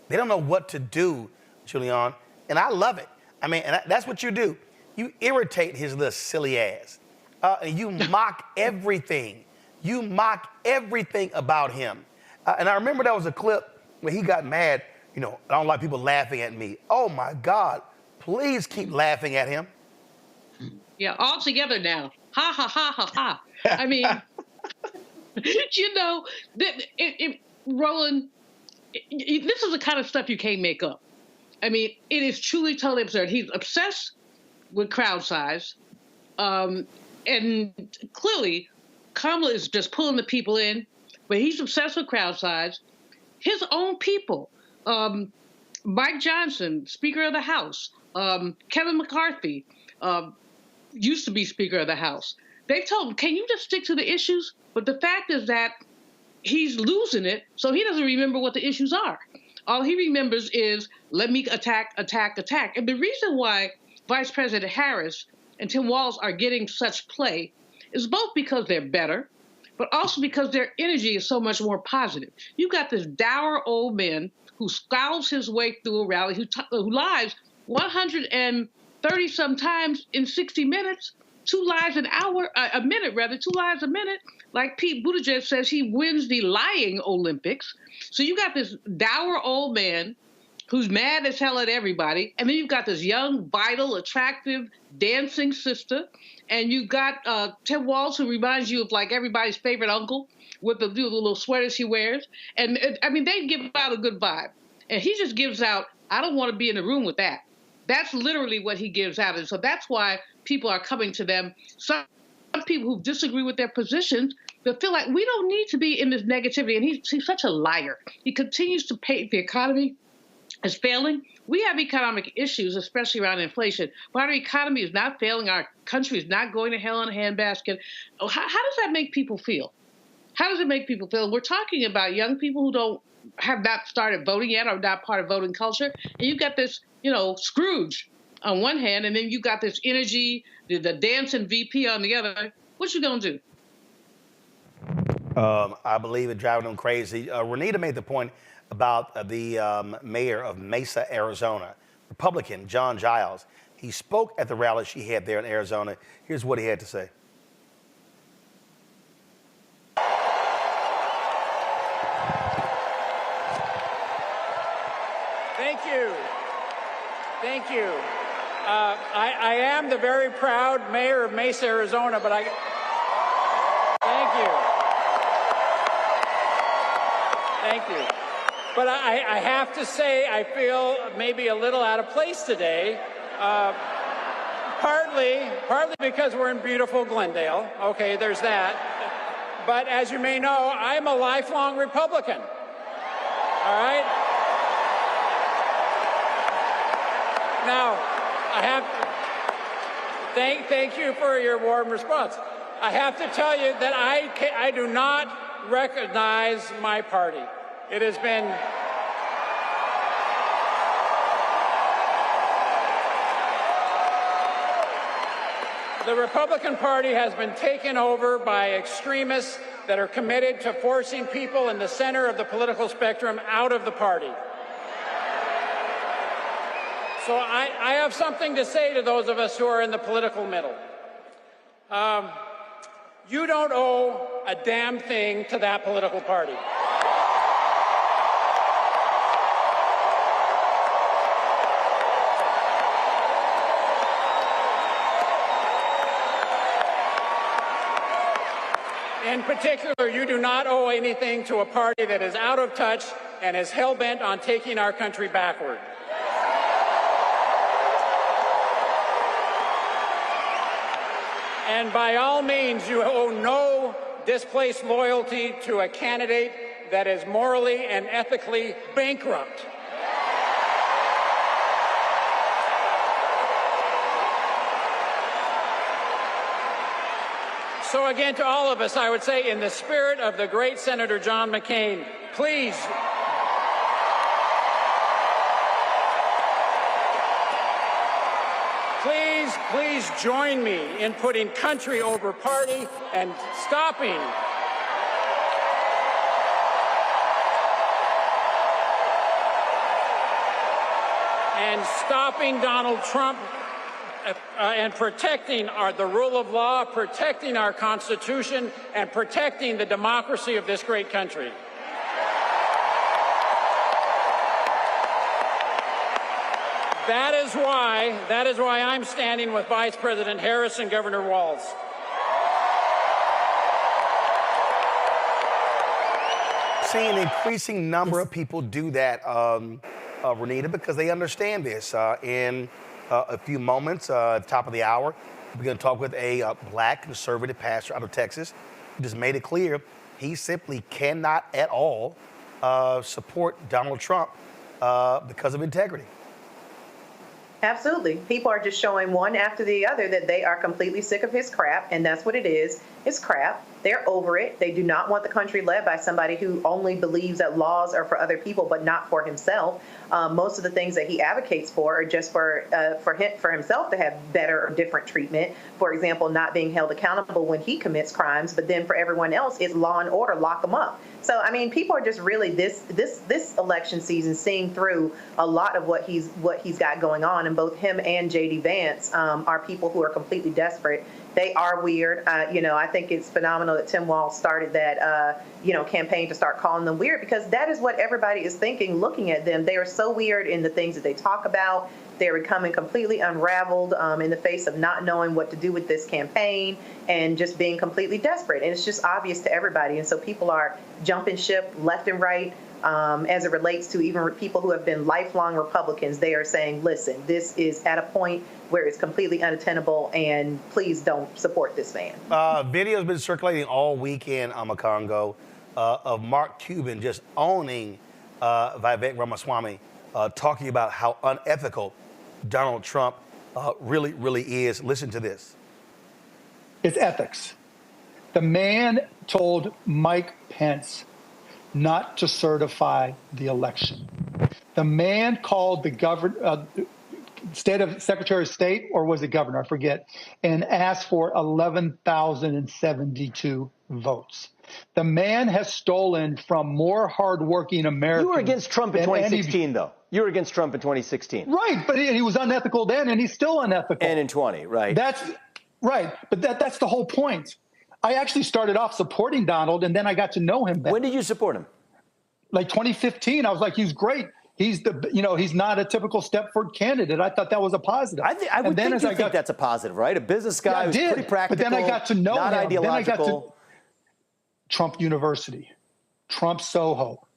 They don't know what to do, Julian, and I love it. I mean, and that's what you do. You irritate his little silly ass. And you mock everything. You mock everything about him. And I remember there was a clip where he got mad. You know, I don't like people laughing at me. Oh, my God. Please keep laughing at him. Yeah, all together now. Ha, ha, ha, ha, ha. I mean, you know, Roland, this is the kind of stuff you can't make up. I mean, it is truly totally absurd. He's obsessed with crowd size. And clearly, Kamala is just pulling the people in, but he's obsessed with crowd size. His own people, Mike Johnson, Speaker of the House, Kevin McCarthy, used to be Speaker of the House. They told him, can you just stick to the issues? But the fact is that he's losing it, so he doesn't remember what the issues are. All he remembers is, let me attack, attack, attack. And the reason why Vice President Harris and Tim Walz are getting such play is both because they're better, but also because their energy is so much more positive. You've got this dour old man who scowls his way through a rally, who lies 130 sometimes in 60 minutes, 2 lies a minute, 2 lies a minute. Like Pete Buttigieg says, he wins the lying Olympics. So you got this dour old man who's mad as hell at everybody. And then you've got this young, vital, attractive, dancing sister. And you've got Tim Walz, who reminds you of like everybody's favorite uncle with the little sweaters he wears. And I mean, they give out a good vibe. And he just gives out, I don't want to be in the room with that. That's literally what he gives out. And so that's why people are coming to them. Some people who disagree with their positions, they feel like we don't need to be in this negativity. And he's such a liar. He continues to paint the economy as failing. We have economic issues, especially around inflation. But our economy is not failing. Our country is not going to hell in a handbasket. How does that make people feel? How does it make people feel? We're talking about young people who have not started voting yet or not part of voting culture. And you've got this, Scrooge on one hand, and then you got this energy, the dancing VP on the other. What you gonna do? I believe it driving them crazy. Renita made the point about the mayor of Mesa, Arizona, Republican John Giles. He spoke at the rally she had there in Arizona. Here's what he had to say. Thank you. I am the very proud mayor of Mesa, Arizona, but thank you. But I have to say, I feel maybe a little out of place today, partly because we're in beautiful Glendale. Okay, there's that. But as you may know, I'm a lifelong Republican. All right? Now, I have thank you for your warm response. I have to tell you that I do not recognize my party. It has been the Republican Party has been taken over by extremists that are committed to forcing people in the center of the political spectrum out of the party. So I have something to say to those of us who are in the political middle. You don't owe a damn thing to that political party. In particular, you do not owe anything to a party that is out of touch and is hell-bent on taking our country backward. And by all means, you owe no displaced loyalty to a candidate that is morally and ethically bankrupt. So again, to all of us, I would say, in the spirit of the great Senator John McCain, please join me in putting country over party and stopping Donald Trump and protecting the rule of law, protecting our Constitution, and protecting the democracy of this great country. That is why I'm standing with Vice President Harris and Governor Walz. Seeing an increasing number of people do that, Renita, because they understand this. In a few moments, at the top of the hour, we're going to talk with a black conservative pastor out of Texas who just made it clear he simply cannot at all support Donald Trump because of integrity. Absolutely. People are just showing one after the other that they are completely sick of his crap, and that's what it is. It's crap. They're over it. They do not want the country led by somebody who only believes that laws are for other people but not for himself. Most of the things that he advocates for are just for himself to have better or different treatment. For example, not being held accountable when he commits crimes, but then for everyone else, it's law and order, lock them up. So, I mean, people are just really this election season seeing through a lot of what he's got going on, and both him and J.D. Vance are people who are completely desperate. They are weird. I think it's phenomenal that Tim Walz started that, campaign to start calling them weird, because that is what everybody is thinking, looking at them. They are so weird in the things that they talk about. They're becoming completely unraveled in the face of not knowing what to do with this campaign and just being completely desperate. And it's just obvious to everybody. And so people are jumping ship left and right. As it relates to even people who have been lifelong Republicans, they are saying, listen, this is at a point where it's completely unattainable, and please don't support this man. Video has been circulating all weekend, Amakongo, of Mark Cuban just owning Vivek Ramaswamy, talking about how unethical Donald Trump really, really is. Listen to this. It's ethics. The man told Mike Pence not to certify the election. The man called the Secretary of State, or was it governor, I forget, and asked for 11,072 votes. The man has stolen from more hardworking Americans. You were against Trump in 2016, though. You were against Trump in 2016. Right, but he was unethical then, and he's still unethical. And in 20, right. That's right, but that's the whole point. I actually started off supporting Donald, and then I got to know him better. When did you support him? Like 2015. I was like, he's great. He's he's not a typical Stepford candidate. I thought that was a positive. I would think that's a positive, right? A business guy who's pretty practical, but then I got to know not him. ideological. Then I got to Trump University, Trump Soho,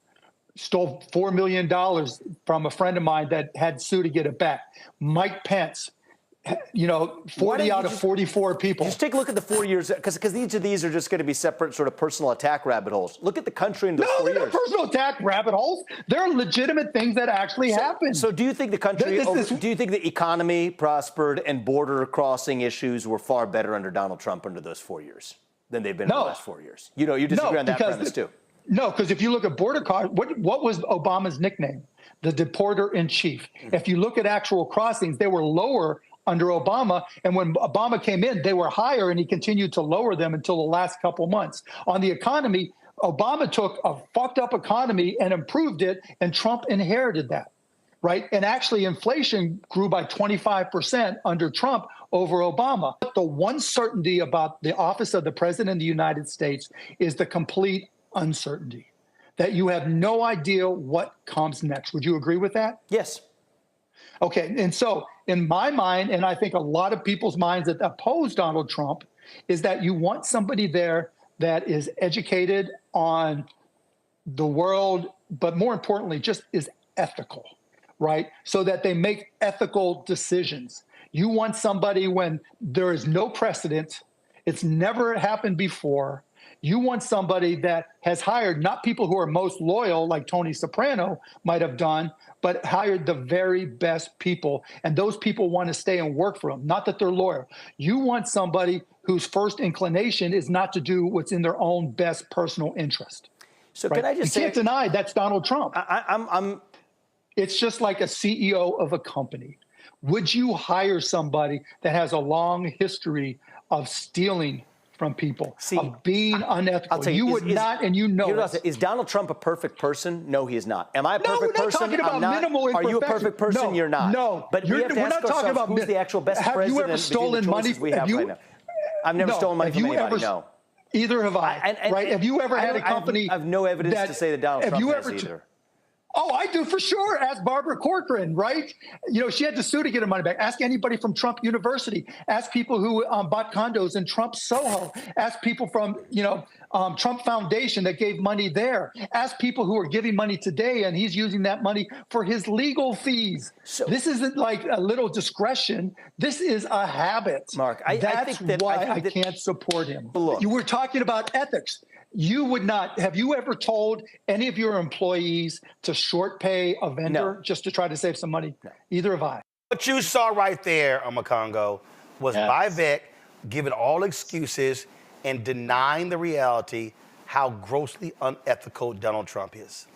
stole $4 million from a friend of mine that had sued to get it back. Mike Pence, 40 out of 44 people. Just take a look at the 4 years, because each of these are just going to be separate sort of personal attack rabbit holes. Look at the country in those 4 years. No, they're not personal attack rabbit holes. They're legitimate things that actually happen. So do you think the country, do you think the economy prospered and border crossing issues were far better under Donald Trump under those 4 years than they've been in the last 4 years? You disagree on that premise too. No, because if you look at border crossing, what was Obama's nickname? The deporter in chief. If you look at actual crossings, they were lower under Obama, and when Obama came in, they were higher, and he continued to lower them until the last couple months. On the economy, Obama took a fucked up economy and improved it, and Trump inherited that. right? And actually, inflation grew by 25% under Trump over Obama. The one certainty about the office of the President of the United States is the complete uncertainty, that you have no idea what comes next. Would you agree with that? Yes. Okay, and so in my mind, and I think a lot of people's minds that oppose Donald Trump, is that you want somebody there that is educated on the world, but more importantly, just is ethical, right? So that they make ethical decisions. You want somebody when there is no precedent, it's never happened before. You want somebody that has hired not people who are most loyal, like Tony Soprano might have done, but hired the very best people. And those people want to stay and work for them, not that they're loyal. You want somebody whose first inclination is not to do what's in their own best personal interest. So right? can I just you say— can't deny that's Donald Trump. I'm It's just like a CEO of a company. Would you hire somebody that has a long history of stealing from people, of being unethical? I'll tell you, you would not, and you know it. Is Donald Trump a perfect person? No, he is not. Am I a perfect we're not person? talking about I'm not. minimal Are you a perfect person? No, You're not. No. But we have to ask ourselves, who's the actual best president? Have you ever stolen money? We have right now. I've never stolen money from anybody, no. Either have I. Right? Have you ever had a company? I have no evidence to say that Donald Trump has either. Oh, I do for sure. Ask Barbara Corcoran, right? You know, she had to sue to get her money back. Ask anybody from Trump University. Ask people who bought condos in Trump Soho. Ask people from, Trump Foundation that gave money there. Ask people who are giving money today, and he's using that money for his legal fees. So, this isn't like a little discretion. This is a habit. Mark, I think why I can't support him. Look, you were talking about ethics. You would not. Have you ever told any of your employees to short pay a vendor just to try to save some money? No. Either have I. What you saw right there, Makongo, was Vivek giving all excuses and denying the reality how grossly unethical Donald Trump is.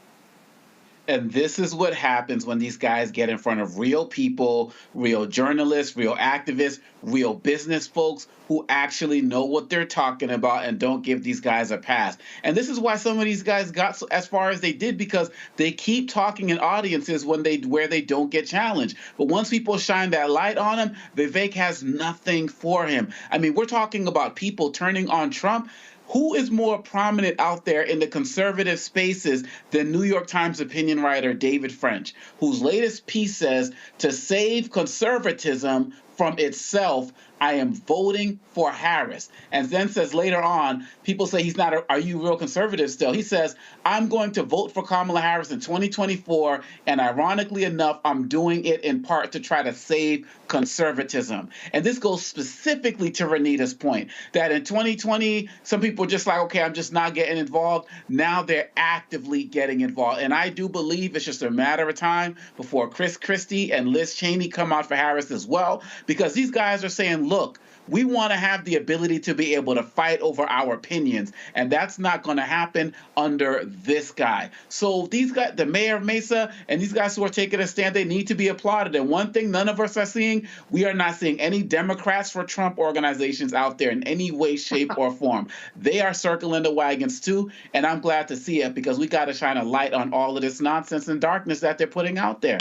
And this is what happens when these guys get in front of real people, real journalists, real activists, real business folks who actually know what they're talking about and don't give these guys a pass. And this is why some of these guys got as far as they did, because they keep talking in audiences where they don't get challenged. But once people shine that light on him, Vivek has nothing for him. I mean, we're talking about people turning on Trump. Who is more prominent out there in the conservative spaces than New York Times opinion writer David French, whose latest piece says, to save conservatism from itself, I am voting for Harris. And then says later on, people say he's not, are you real conservative still? He says, I'm going to vote for Kamala Harris in 2024. And ironically enough, I'm doing it in part to try to save conservatism. And this goes specifically to Renita's point that in 2020, some people were just like, okay, I'm just not getting involved. Now they're actively getting involved. And I do believe it's just a matter of time before Chris Christie and Liz Cheney come out for Harris as well, because these guys are saying, look, we want to have the ability to be able to fight over our opinions, and that's not going to happen under this guy. So these guys, the mayor of Mesa, and these guys who are taking a stand, they need to be applauded. And one thing none of us are seeing, we are not seeing any Democrats for Trump organizations out there in any way, shape, or form. They are circling the wagons too, and I'm glad to see it, because we got to shine a light on all of this nonsense and darkness that they're putting out there.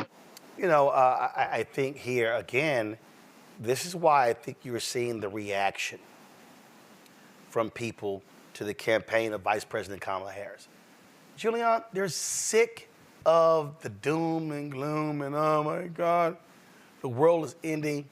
I think here, again, this is why I think you're seeing the reaction from people to the campaign of Vice President Kamala Harris. Julian, they're sick of the doom and gloom and, oh my God, the world is ending.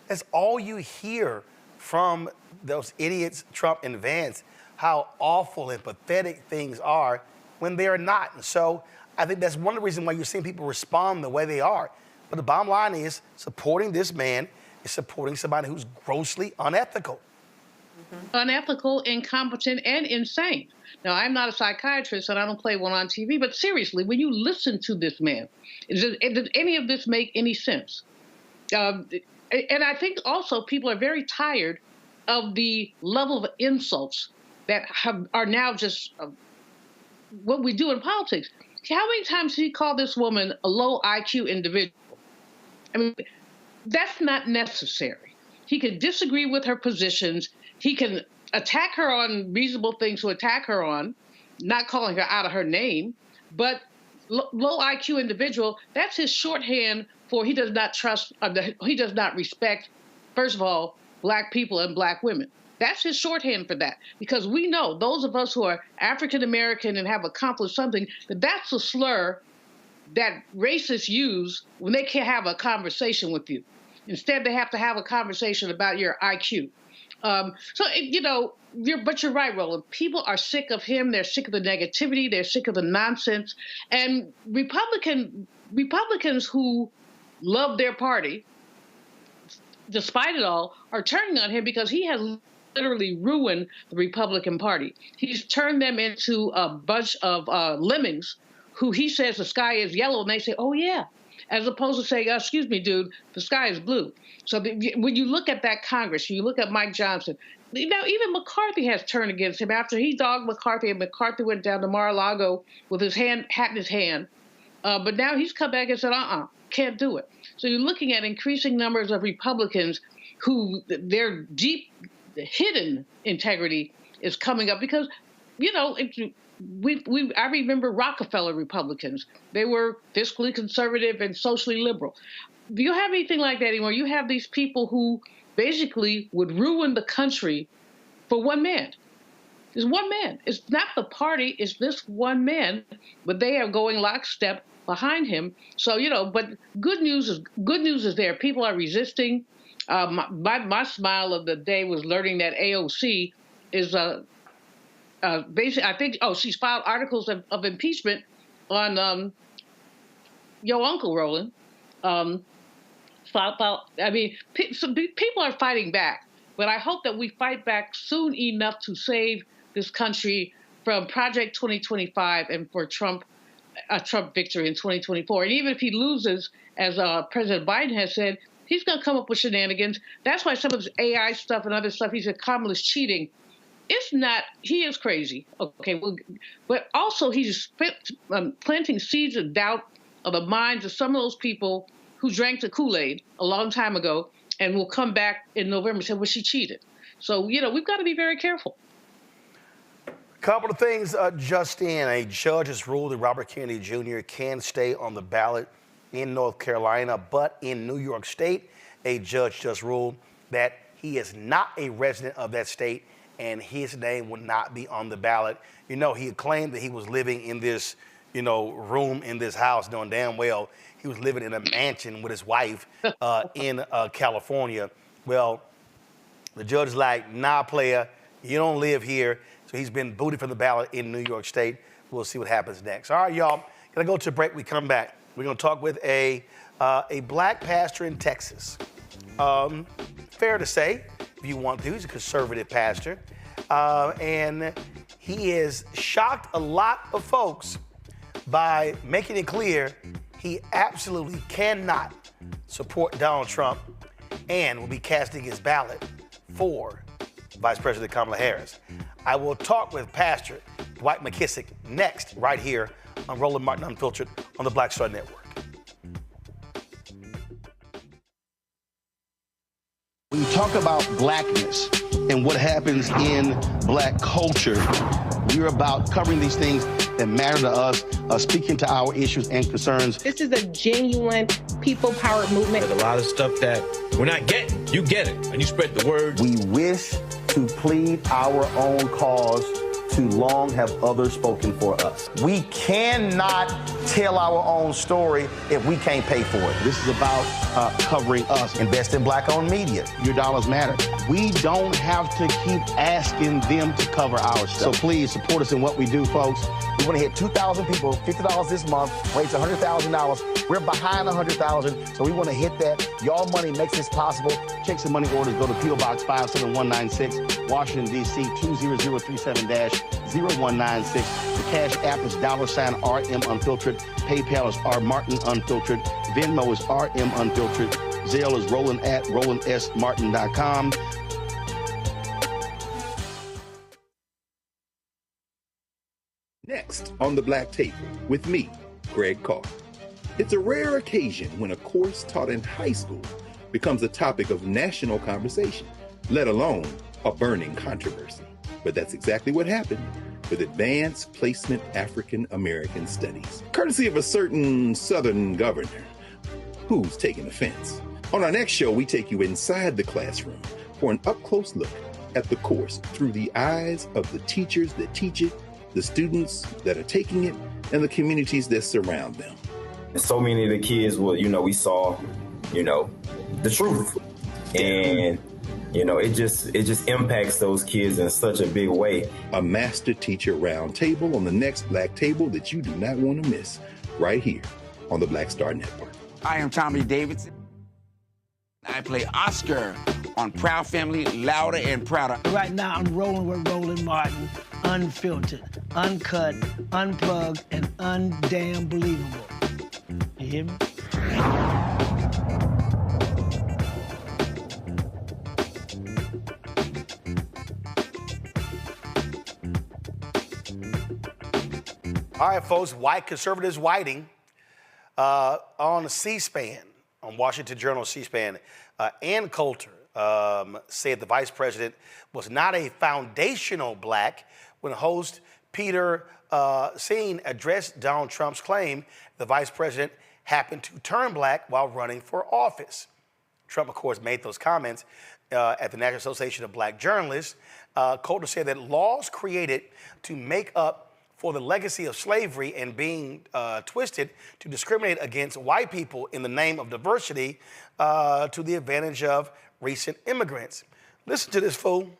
That's all you hear from those idiots, Trump and Vance, how awful and pathetic things are when they are not. And so I think that's one of the reasons why you're seeing people respond the way they are. But the bottom line is supporting this man is supporting somebody who's grossly unethical. Unethical, incompetent, and insane. Now, I'm not a psychiatrist and I don't play one on TV, but seriously, when you listen to this man, does any of this make any sense? And I think also people are very tired of the level of insults that are now just what we do in politics. How many times did he call this woman a low IQ individual? I mean, that's not necessary. He can disagree with her positions. He can attack her on reasonable things to attack her on, not calling her out of her name. But low IQ individual, that's his shorthand for he does not trust, he does not respect, first of all, Black people and Black women. That's his shorthand for that, because we know, those of us who are African American and have accomplished something, that's a slur that racists use when they can't have a conversation with you. Instead, they have to have a conversation about your IQ. But you're right, Roland. People are sick of him. They're sick of the negativity. They're sick of the nonsense. And Republicans who love their party, despite it all, are turning on him because he has literally ruined the Republican Party. He's turned them into a bunch of lemmings who he says the sky is yellow, and they say, oh, yeah, as opposed to saying, excuse me, dude, the sky is blue. So when you look at that Congress, you look at Mike Johnson, even McCarthy has turned against him after he dogged McCarthy, and McCarthy went down to Mar-a-Lago with his hat in his hand. But now he's come back and said, can't do it. So you're looking at increasing numbers of Republicans who their deep hidden integrity is coming up because, I remember Rockefeller Republicans. They were fiscally conservative and socially liberal. Do you have anything like that anymore? You have these people who basically would ruin the country for one man. It's one man. It's not the party. It's this one man. But they are going lockstep behind him. So, but good news is there. People are resisting. My smile of the day was learning that AOC is basically, I think, she's filed articles of impeachment on your uncle, Roland. People are fighting back, but I hope that we fight back soon enough to save this country from Project 2025 and for a Trump victory in 2024. And even if he loses, as President Biden has said, he's going to come up with shenanigans. That's why some of his AI stuff and other stuff, he said Kamala is cheating. It's not, he is crazy. Okay, well, but also he's planting seeds of doubt of the minds of some of those people who drank the Kool-Aid a long time ago and will come back in November and say, well, she cheated. So, we've got to be very careful. A couple of things just in. A judge has ruled that Robert Kennedy Jr. can stay on the ballot in North Carolina, but in New York State, a judge just ruled that he is not a resident of that state and his name will not be on the ballot. He had claimed that he was living in this, room in this house, knowing damn well he was living in a mansion with his wife in California. Well, the judge is like, nah, player, you don't live here. So he's been booted from the ballot in New York State. We'll see what happens next. All right, y'all, gonna go to a break. We come back. We're gonna talk with a Black pastor in Texas. Fair to say, if you want to, he's a conservative pastor. And he has shocked a lot of folks by making it clear he absolutely cannot support Donald Trump and will be casting his ballot for Vice President Kamala Harris. I will talk with Pastor Dwight McKissic next, right here on Roland Martin Unfiltered on the Black Star Network. When you talk about blackness and what happens in Black culture, we're about covering these things that matter to us, speaking to our issues and concerns. This is a genuine people-powered movement. There's a lot of stuff that we're not getting. You get it, and you spread the word. We wish to plead our own cause. Too long have others spoken for us. We cannot tell our own story if we can't pay for it. This is about covering us. Invest in Black-owned media. Your dollars matter. We don't have to keep asking them to cover our stuff. So please support us in what we do, folks. We want to hit 2,000 people, $50 this month, raise $100,000. We're behind $100,000, so we want to hit that. Y'all money makes this possible. Check some money orders. Go to P.O. Box 57196, Washington, D.C. 20037-0196. The Cash App is $RM Unfiltered. PayPal is R Martin Unfiltered. Venmo is RM Unfiltered. Zelle is Roland at RolandSMartin.com. Next on the Black Table with me, Greg Carr. It's a rare occasion when a course taught in high school becomes a topic of national conversation, let alone a burning controversy. But that's exactly what happened with Advanced Placement African American Studies, courtesy of a certain Southern governor who's taking offense. On our next show, we take you inside the classroom for an up-close look at the course through the eyes of the teachers that teach it, the students that are taking it, and the communities that surround them. And so many of the kids, we saw, the truth. And, it just impacts those kids in such a big way. A master teacher roundtable on the next Black Table that you do not want to miss, right here on the Black Star Network. I am Tommy Davidson. I play Oscar on Proud Family, Louder and Prouder. Right now, I'm rolling with Roland Martin, unfiltered, uncut, unplugged, and undamn believable. You hear me? All right, folks, white conservatives whiting on C-SPAN, on Washington Journal C-SPAN, and Coulter said the vice president was not a foundational black when host Peter Singh addressed Donald Trump's claim the vice president happened to turn black while running for office. Trump, of course, made those comments at the National Association of Black Journalists. Coulter said that laws created to make up for the legacy of slavery and being twisted to discriminate against white people in the name of diversity to the advantage of recent immigrants. Listen to this fool.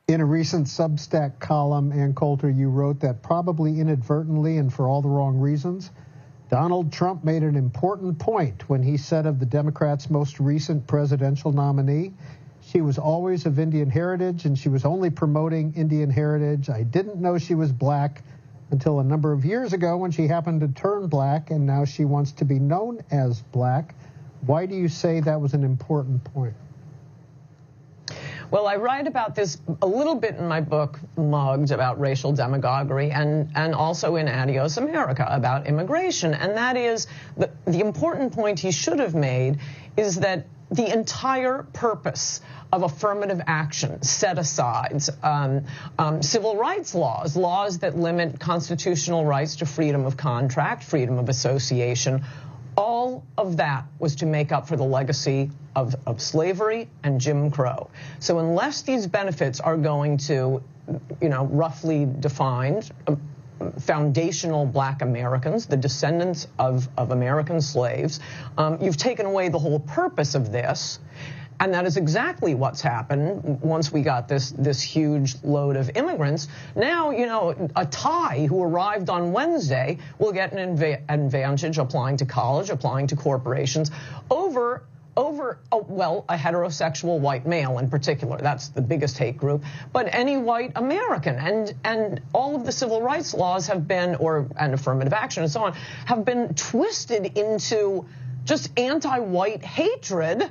In a recent Substack column, Ann Coulter, you wrote that probably inadvertently and for all the wrong reasons, Donald Trump made an important point when he said of the Democrats' most recent presidential nominee, she was always of Indian heritage, and she was only promoting Indian heritage. I didn't know she was black until a number of years ago when she happened to turn black, and now she wants to be known as black. Why do you say that was an important point? Well, I write about this a little bit in my book, Mugged, about racial demagoguery, and also in Adios America about immigration. And that is, the important point he should have made is that the entire purpose of affirmative action, set-asides, civil rights laws that limit constitutional rights to freedom of contract, freedom of association, all of that was to make up for the legacy of slavery and Jim Crow. So unless these benefits are going to, roughly defined, foundational black Americans, the descendants of American slaves, you've taken away the whole purpose of this. And that is exactly what's happened once we got this huge load of immigrants. Now, a Thai who arrived on Wednesday will get an advantage applying to college, applying to corporations over a heterosexual white male in particular. That's the biggest hate group. But any white American. And all of the civil rights laws have been, and affirmative action and so on, have been twisted into just anti-white hatred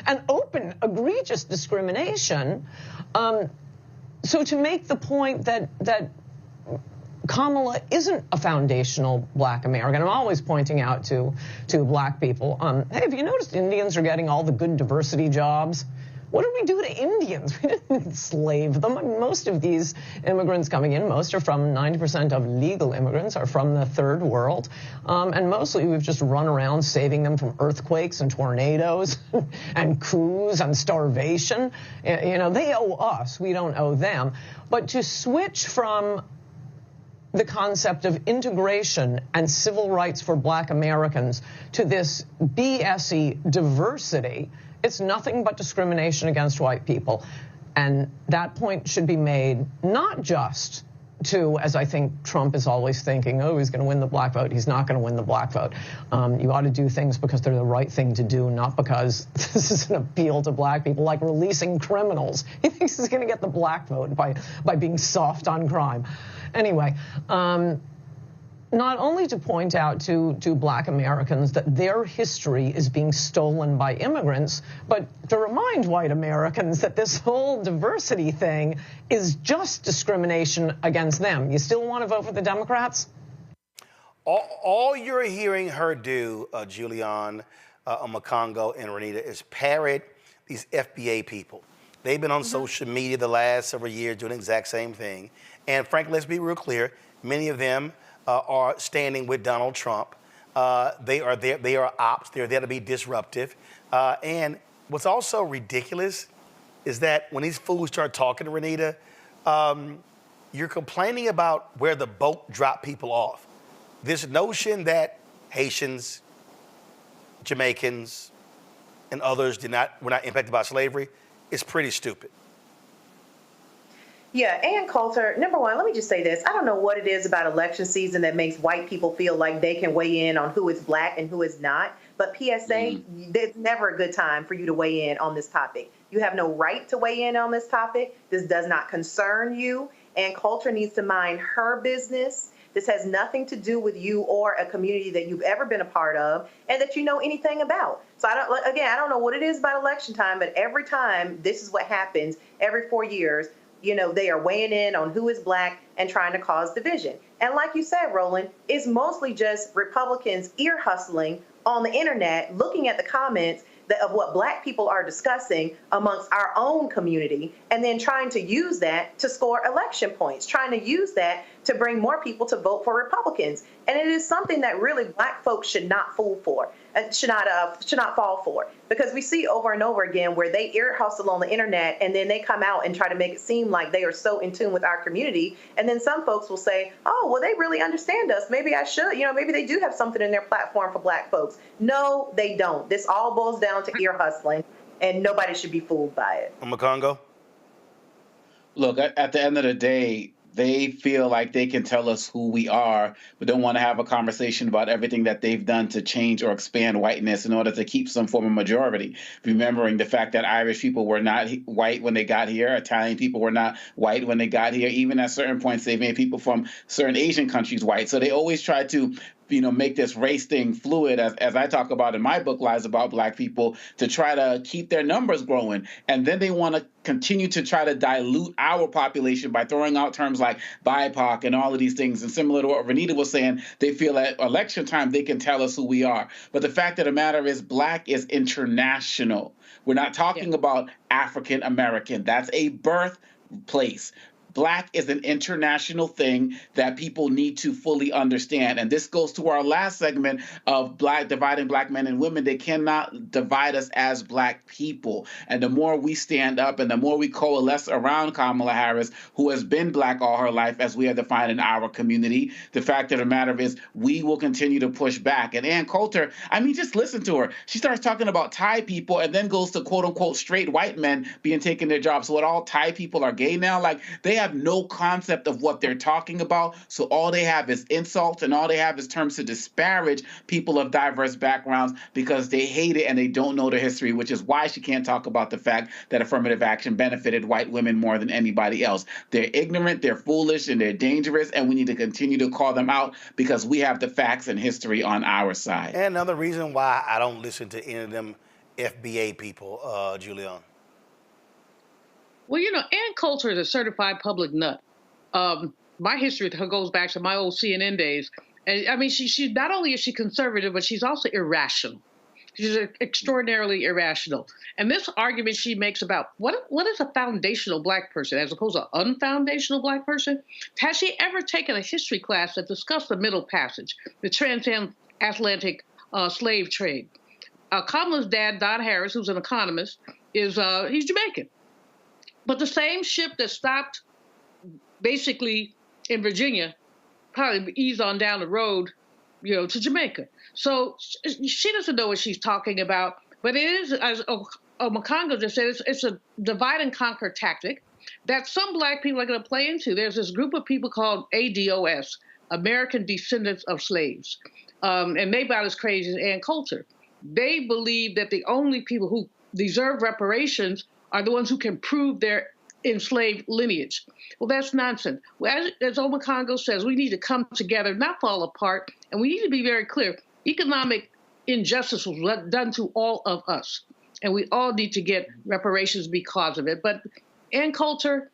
and open, egregious discrimination. So to make the point that Kamala isn't a foundational black American, I'm always pointing out to black people, hey, have you noticed Indians are getting all the good diversity jobs? What did we do to Indians? We didn't enslave them. I mean, most of these immigrants coming in, 90% of legal immigrants are from the third world. And mostly we've just run around saving them from earthquakes and tornadoes and coups and starvation. They owe us. We don't owe them. But to switch from the concept of integration and civil rights for black Americans to this BS-y diversity, it's nothing but discrimination against white people. And that point should be made not just to, as I think Trump is always thinking, oh, he's going to win the black vote. He's not going to win the black vote. You ought to do things because they're the right thing to do, not because this is an appeal to black people, like releasing criminals. He thinks he's going to get the black vote by being soft on crime. Anyway, not only to point out to black Americans that their history is being stolen by immigrants, but to remind white Americans that this whole diversity thing is just discrimination against them. You still want to vote for the Democrats? All you're hearing her do, Julianne, Makongo, and Renita, is parrot these FBA people. They've been on social media the last several years doing the exact same thing. And frankly, let's be real clear, many of them are standing with Donald Trump. They are there, they are ops, they're there to be disruptive. And what's also ridiculous is that when these fools start talking to Renita, you're complaining about where the boat dropped people off. This notion that Haitians, Jamaicans, and others were not impacted by slavery is pretty stupid. Yeah, and Coulter, number one, let me just say this. I don't know what it is about election season that makes white people feel like they can weigh in on who is black and who is not. But PSA, there's never a good time for you to weigh in on this topic. You have no right to weigh in on this topic. This does not concern you. And Coulter needs to mind her business. This has nothing to do with you or a community that you've ever been a part of and that you know anything about. So I don't know what it is about election time, but every time this is what happens every 4 years, they are weighing in on who is black and trying to cause division. And like you said, Roland, it's mostly just Republicans ear hustling on the internet, looking at the comments of what black people are discussing amongst our own community, and then trying to use that to score election points, trying to use that to bring more people to vote for Republicans. And it is something that really black folks should not fall for, should not fall for, because we see over and over again where they ear hustle on the internet and then they come out and try to make it seem like they are so in tune with our community. And then some folks will say, oh, well, they really understand us. Maybe I should, maybe they do have something in their platform for black folks. No, they don't. This all boils down to ear hustling, and nobody should be fooled by it. Makongo? Look, at the end of the day, they feel like they can tell us who we are, but don't want to have a conversation about everything that they've done to change or expand whiteness in order to keep some form of majority. Remembering the fact that Irish people were not white when they got here, Italian people were not white when they got here. Even at certain points, they made people from certain Asian countries white. So they always try to make this race thing fluid, as I talk about in my book, Lies About Black People, to try to keep their numbers growing. And then they want to continue to try to dilute our population by throwing out terms like BIPOC and all of these things. And similar to what Renita was saying, they feel at election time they can tell us who we are. But the fact of the matter is, black is international. We're not talking about African American. That's a birthplace. Black is an international thing that people need to fully understand. And this goes to our last segment of dividing black men and women. They cannot divide us as black people. And the more we stand up and the more we coalesce around Kamala Harris, who has been black all her life, as we are defined in our community, the fact of the matter is we will continue to push back. And Ann Coulter, just listen to her. She starts talking about Thai people and then goes to quote unquote straight white men being taken their jobs. So what, all Thai people are gay now? Like, they have no concept of what they're talking about. So all they have is insults, and all they have is terms to disparage people of diverse backgrounds because they hate it and they don't know the history, which is why she can't talk about the fact that affirmative action benefited white women more than anybody else. They're ignorant, they're foolish, and they're dangerous, and we need to continue to call them out because we have the facts and history on our side. And another reason why I don't listen to any of them FBA people, Julian. Well, Ann Coulter is a certified public nut. My history with her goes back to my old CNN days. And she not only is she conservative, but she's also irrational. She's extraordinarily irrational. And this argument she makes about what is a foundational black person as opposed to an unfoundational black person? Has she ever taken a history class that discussed the Middle Passage, the transatlantic slave trade? Kamala's dad, Don Harris, who's an economist, he's Jamaican. But the same ship that stopped basically in Virginia probably eased on down the road, to Jamaica. So she doesn't know what she's talking about. But it is, as Makongo just said, it's a divide and conquer tactic that some black people are going to play into. There's this group of people called ADOS, American Descendants of Slaves. And they about as crazy as Ann Coulter. They believe that the only people who deserve reparations are the ones who can prove their enslaved lineage. Well, that's nonsense. Well, as Makongo says, we need to come together, not fall apart, and we need to be very clear. Economic injustice was done to all of us, and we all need to get reparations because of it. But Ann Coulter,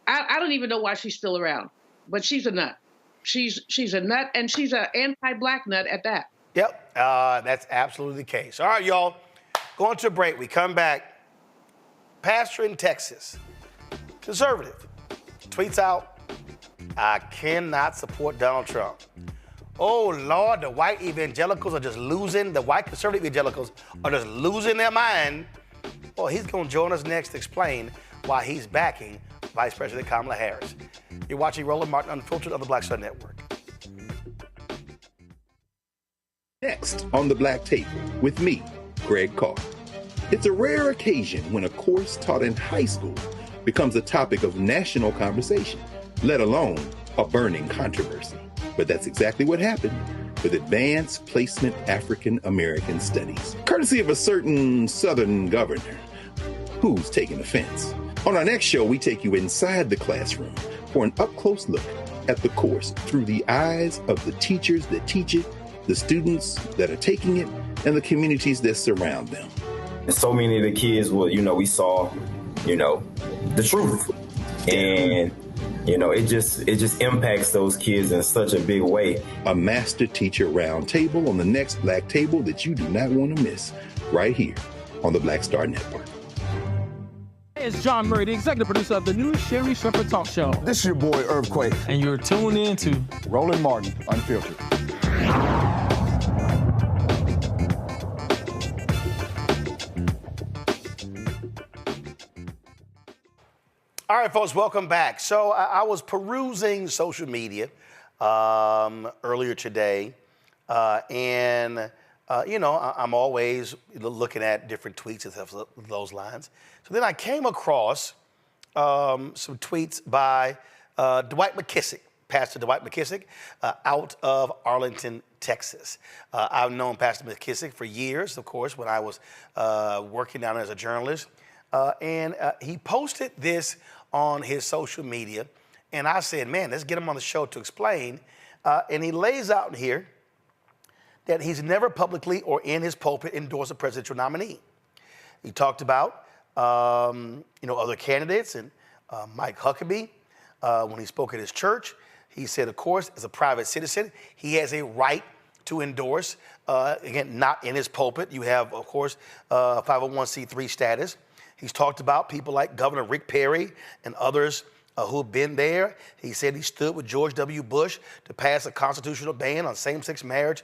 I don't even know why she's still around, but she's a nut. She's a nut, and she's an anti-black nut at that. Yep, that's absolutely the case. All right, y'all, going to a break. We come back. pastor in Texas, conservative, tweets out, I cannot support Donald Trump. Oh, Lord, the white evangelicals are just losing, the white conservative evangelicals are just losing their mind. Well, he's going to join us next to explain why he's backing Vice President Kamala Harris. You're watching Roland Martin Unfiltered on the Black Star Network. Next on the Black Table with me, Greg Carr. It's a rare occasion when a course taught in high school becomes a topic of national conversation, let alone a burning controversy. But that's exactly what happened with Advanced Placement African American Studies, courtesy of a certain Southern governor. Who's taking offense? On our next show, we take you inside the classroom for an up-close look at the course through the eyes of the teachers that teach it, the students that are taking it, and the communities that surround them. And so many of the kids we saw, the truth. And, it just impacts those kids in such a big way. A master teacher roundtable on the next Black Table that you do not want to miss, right here on the Black Star Network. Hey, it's John Murray, the executive producer of the new Sherry Shepherd Talk Show. This is your boy, Earthquake. And you're tuned in to Roland Martin Unfiltered. All right, folks, welcome back. So I was perusing social media earlier today, and I'm always looking at different tweets and stuff along those lines. So then I came across some tweets by Dwight McKissic, Pastor Dwight McKissic, out of Arlington, Texas. I've known Pastor McKissic for years, of course, when I was working down as a journalist. And he posted this on his social media, and I said, man, let's get him on the show to explain. And he lays out here that he's never publicly or in his pulpit endorsed a presidential nominee. He talked about, other candidates and Mike Huckabee when he spoke at his church. He said, of course, as a private citizen, he has a right to endorse, again, not in his pulpit. You have, of course, 501c3 status. He's talked about people like Governor Rick Perry and others who've been there. He said he stood with George W. Bush to pass a constitutional ban on same-sex marriage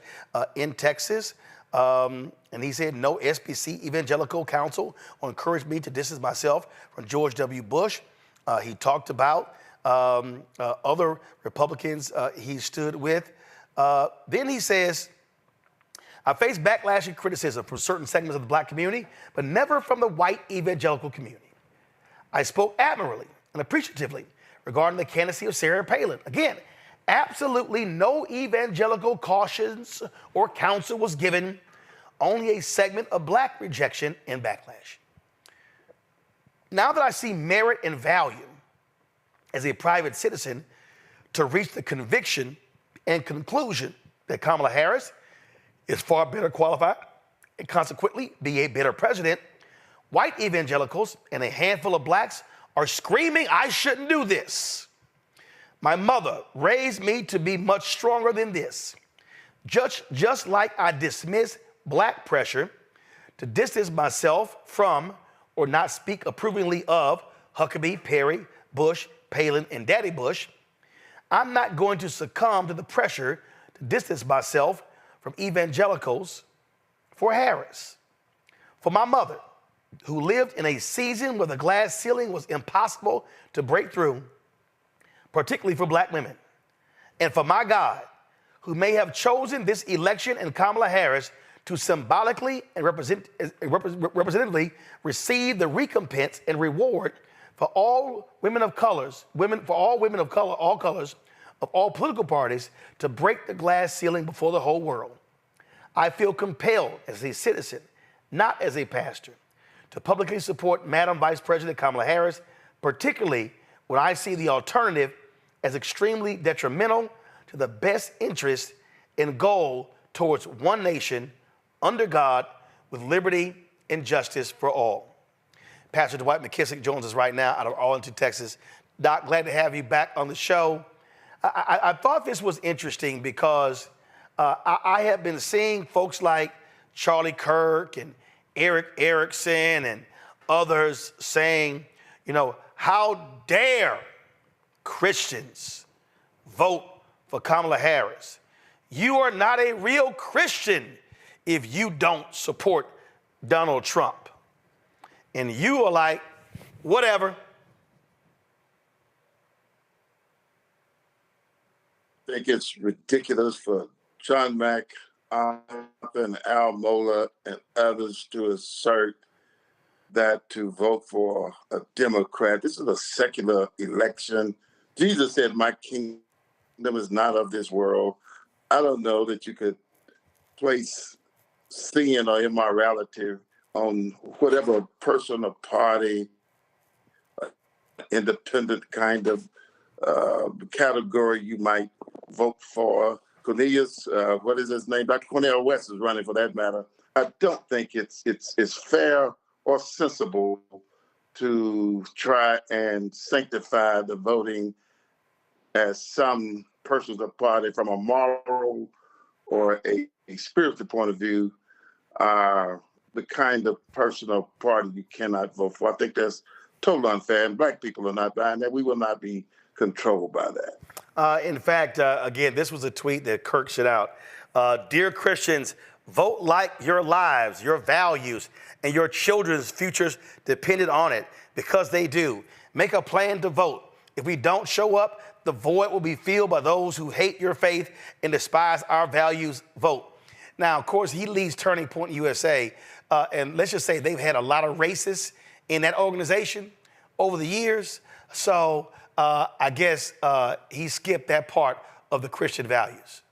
in Texas. And he said no SBC Evangelical Council will encourage me to distance myself from George W. Bush. He talked about other Republicans he stood with. Then he says, I face backlash and criticism from certain segments of the Black community, but never from the white evangelical community. I spoke admirably and appreciatively regarding the candidacy of Sarah Palin. Again, absolutely no evangelical cautions or counsel was given, only a segment of Black rejection and backlash. Now that I see merit and value as a private citizen to reach the conviction and conclusion that Kamala Harris is far better qualified and consequently be a better president, white evangelicals and a handful of Blacks are screaming, I shouldn't do this. My mother raised me to be much stronger than this. Just like I dismiss Black pressure to distance myself from or not speak approvingly of Huckabee, Perry, Bush, Palin, and Daddy Bush, I'm not going to succumb to the pressure to distance myself from evangelicals for Harris. For my mother, who lived in a season where the glass ceiling was impossible to break through, particularly for Black women. And for my God, who may have chosen this election and Kamala Harris to symbolically and representatively receive the recompense and reward for all women of colors, all colors, of all political parties to break the glass ceiling before the whole world. I feel compelled as a citizen, not as a pastor, to publicly support Madam Vice President Kamala Harris, particularly when I see the alternative as extremely detrimental to the best interest and goal towards one nation under God with liberty and justice for all. Pastor Dwight McKissic joins us right now out of Arlington, Texas. Doc, glad to have you back on the show. I thought this was interesting because I have been seeing folks like Charlie Kirk and Eric Erickson and others saying, how dare Christians vote for Kamala Harris? You are not a real Christian if you don't support Donald Trump. And you are like, whatever. I think it's ridiculous for John McArthur and Al Mohler and others to assert that to vote for a Democrat. This is a secular election. Jesus said, my kingdom is not of this world. I don't know that you could place sin or immorality on whatever person or party, independent kind of category you might vote for. Cornelius, what is his name? Dr. Cornel West is running for that matter. I don't think it's fair or sensible to try and sanctify the voting as some persons or party from a moral or a spiritual point of view are the kind of person or party you cannot vote for. I think that's totally unfair, and Black people are not buying that. We will not be controlled by that. In fact, again, this was a tweet that Kirk shut out. Dear Christians, vote like your lives, your values, and your children's futures depended on it, because they do. Make a plan to vote. If we don't show up, the void will be filled by those who hate your faith and despise our values. Vote. Now, of course, he leads Turning Point USA, and let's just say they've had a lot of racists in that organization over the years. So I guess he skipped that part of the Christian values.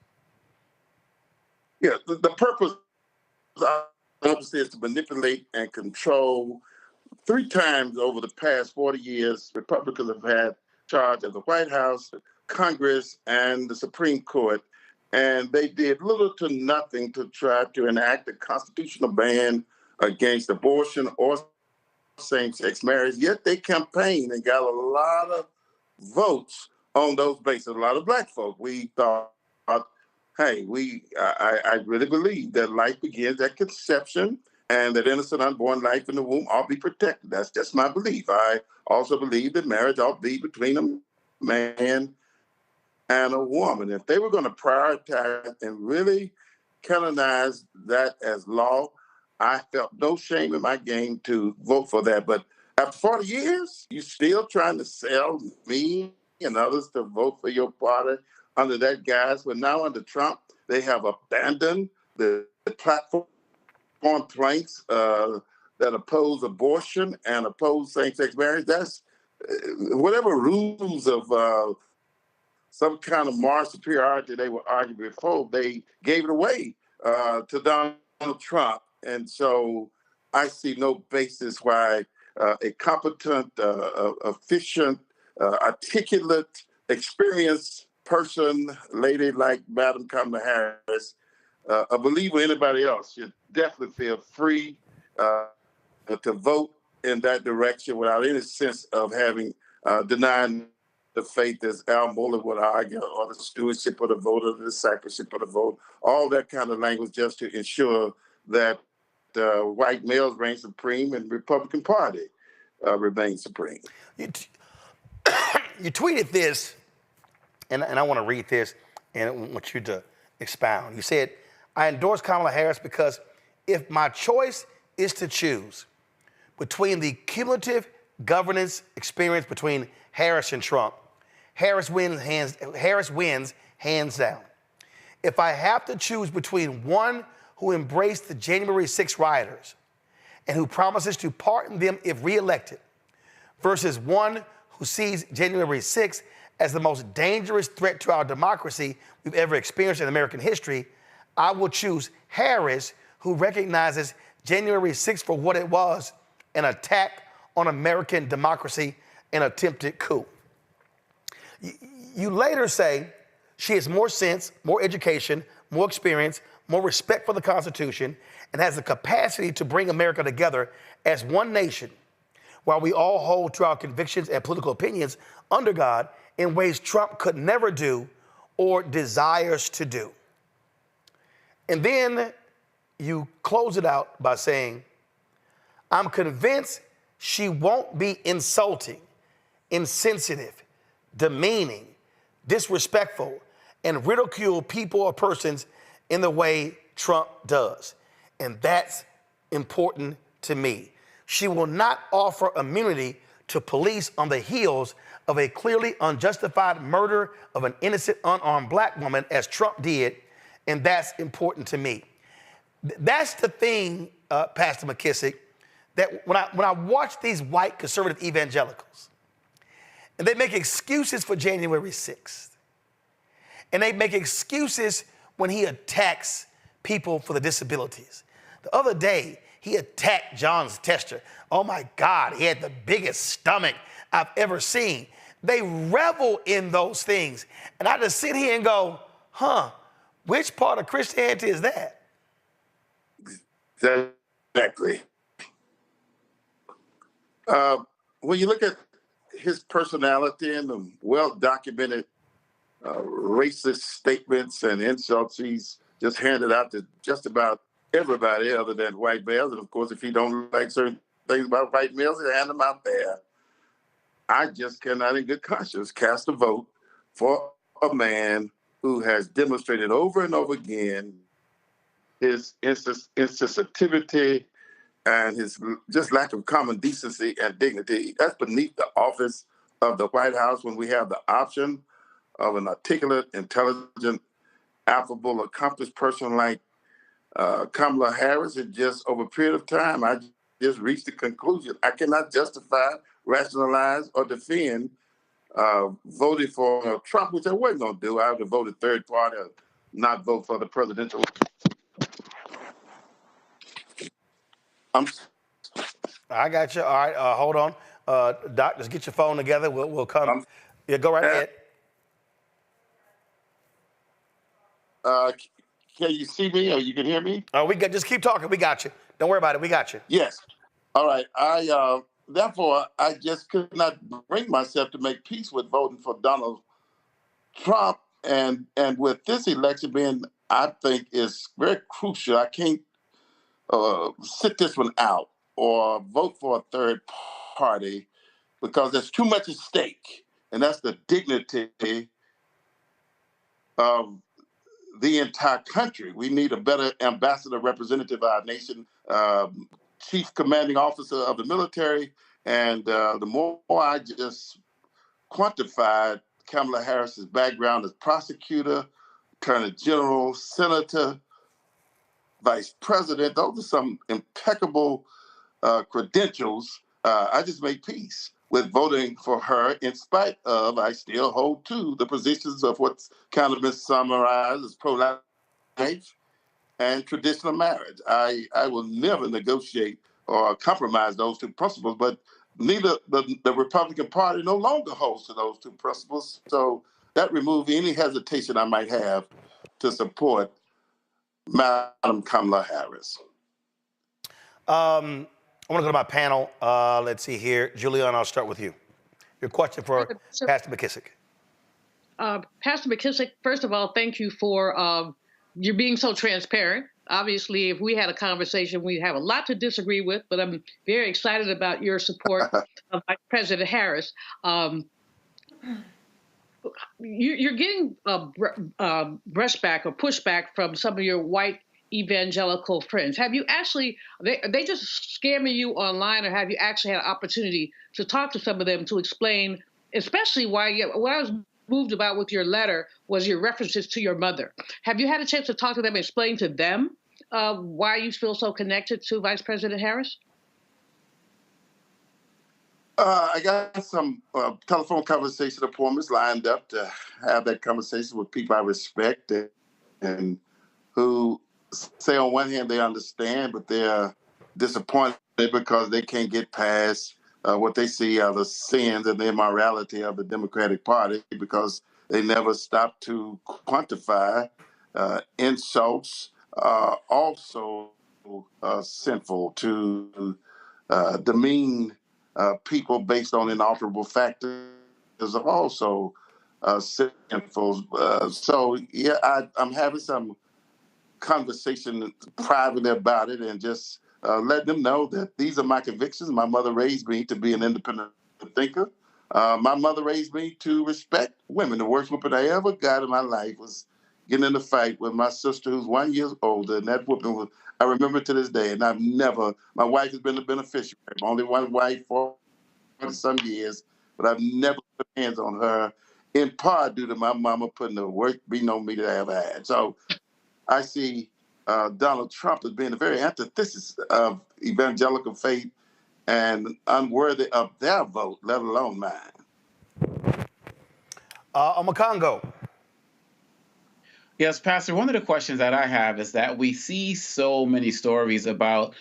Yeah, the purpose obviously is to manipulate and control. 3 times over the past 40 years, Republicans have had charge of the White House, Congress, and the Supreme Court, and they did little to nothing to try to enact a constitutional ban against abortion or same-sex marriage, yet they campaigned and got a lot of votes on those bases. A lot of Black folk. We thought, hey, I really believe that life begins at conception and that innocent unborn life in the womb ought to be protected. That's just my belief. I also believe that marriage ought to be between a man and a woman. If they were going to prioritize and really canonize that as law, I felt no shame in my game to vote for that. But after 40 years, you still trying to sell me and others to vote for your party under that guise. But now under Trump, they have abandoned the platform planks that oppose abortion and oppose same-sex marriage. That's whatever rules of some kind of moral superiority they were arguing before, they gave it away to Donald Trump. And so I see no basis why a competent, efficient, articulate, experienced person, lady like Madam Kamala Harris, a believer anybody else, should definitely feel free to vote in that direction without any sense of having denied the faith, as Al Mohler would argue, or the stewardship of the vote, or the discipleship of the vote, all that kind of language just to ensure that white males reign supreme and the Republican Party remains supreme. You tweeted this, and I want to read this, and I want you to expound. You said, I endorse Kamala Harris because if my choice is to choose between the cumulative governance experience between Harris and Trump, Harris wins hands down. If I have to choose between one who embraced the January 6 rioters and who promises to pardon them if reelected, versus one who sees January 6 as the most dangerous threat to our democracy we've ever experienced in American history, I will choose Harris, who recognizes January 6 for what it was, an attack on American democracy, an attempted coup. You later say she has more sense, more education, more experience, more respect for the Constitution, and has the capacity to bring America together as one nation, while we all hold to our convictions and political opinions under God in ways Trump could never do or desires to do. And then you close it out by saying, I'm convinced She won't be insulting, insensitive, demeaning, disrespectful, and ridicule people or persons in the way Trump does. And that's important to me. She will not offer immunity to police on the heels of a clearly unjustified murder of an innocent, unarmed black woman, as Trump did, and that's important to me. That's the thing, Pastor McKissic, that when I watch these white conservative evangelicals, and they make excuses for January 6th, and they make excuses when he attacks people for the disabilities. The other day, he attacked John Tester. Oh my God, he had the biggest stomach I've ever seen. They revel in those things. And I just sit here and go, which part of Christianity is that? Exactly. When you look at his personality and the well-documented racist statements and insults he's just handed out to just about everybody other than white males, and of course, if he don't like certain things about white males, he'll hand them out there. I just cannot in good conscience cast a vote for a man who has demonstrated over and over again his insensitivity and his just lack of common decency and dignity. That's beneath the office of the White House when we have the option of an articulate, intelligent, affable, accomplished person like Kamala Harris. And just over a period of time, I just reached the conclusion I cannot justify, rationalize, or defend voting for Trump, which I wasn't going to do. I would have voted third party or not vote for the presidential. I got you. All right, hold on. Doc, just get your phone together. We'll come. Yeah, go right ahead. Can you see me or you can hear me? Just keep talking. We got you. Don't worry about it. We got you. Yes. All right. Therefore, I just could not bring myself to make peace with voting for Donald Trump. And with this election being, I think, is very crucial. I can't sit this one out or vote for a third party because there's too much at stake. And that's the dignity of the entire country. We need a better ambassador representative of our nation, chief commanding officer of the military. And the more I just quantified Kamala Harris's background as prosecutor, attorney general, senator, vice president, those are some impeccable credentials. I just made peace with voting for her in spite of, I still hold to the positions of what's kind of been summarized as pro-life and traditional marriage. I will never negotiate or compromise those two principles, but neither the Republican Party no longer holds to those two principles. So that removed any hesitation I might have to support Madam Kamala Harris. I want to go to my panel. Let's see here. Julian, I'll start with you. Your question for Pastor McKissic. Pastor McKissic, first of all, thank you for you being so transparent. Obviously, if we had a conversation, we'd have a lot to disagree with, but I'm very excited about your support of Vice President Harris. You're getting brushback or pushback from some of your white evangelical friends. Have you actually, are they just scamming you online, or have you actually had an opportunity to talk to some of them to explain, especially what I was moved about with your letter was your references to your mother. Have you had a chance to talk to them and explain to them why you feel so connected to Vice President Harris? I got some telephone conversation appointments lined up to have that conversation with people I respect and who say on one hand they understand, but they're disappointed because they can't get past what they see are the sins and the immorality of the Democratic Party because they never stop to quantify insults, also sinful to demean people based on inalterable factors are also sinful. So, yeah, I'm having some conversation privately about it and just letting them know that these are my convictions. My mother raised me to be an independent thinker. My mother raised me to respect women. The worst whooping I ever got in my life was getting in a fight with my sister who's 1 year older, and that whooping was, I remember to this day, and my wife has been the beneficiary. Only one wife for some years, but I've never put hands on her, in part due to my mama putting the worst beating on me that I ever had. So I see Donald Trump as being the very antithesis of evangelical faith and unworthy of their vote, let alone mine. Omokongo. Yes, Pastor, one of the questions that I have is that we see so many stories about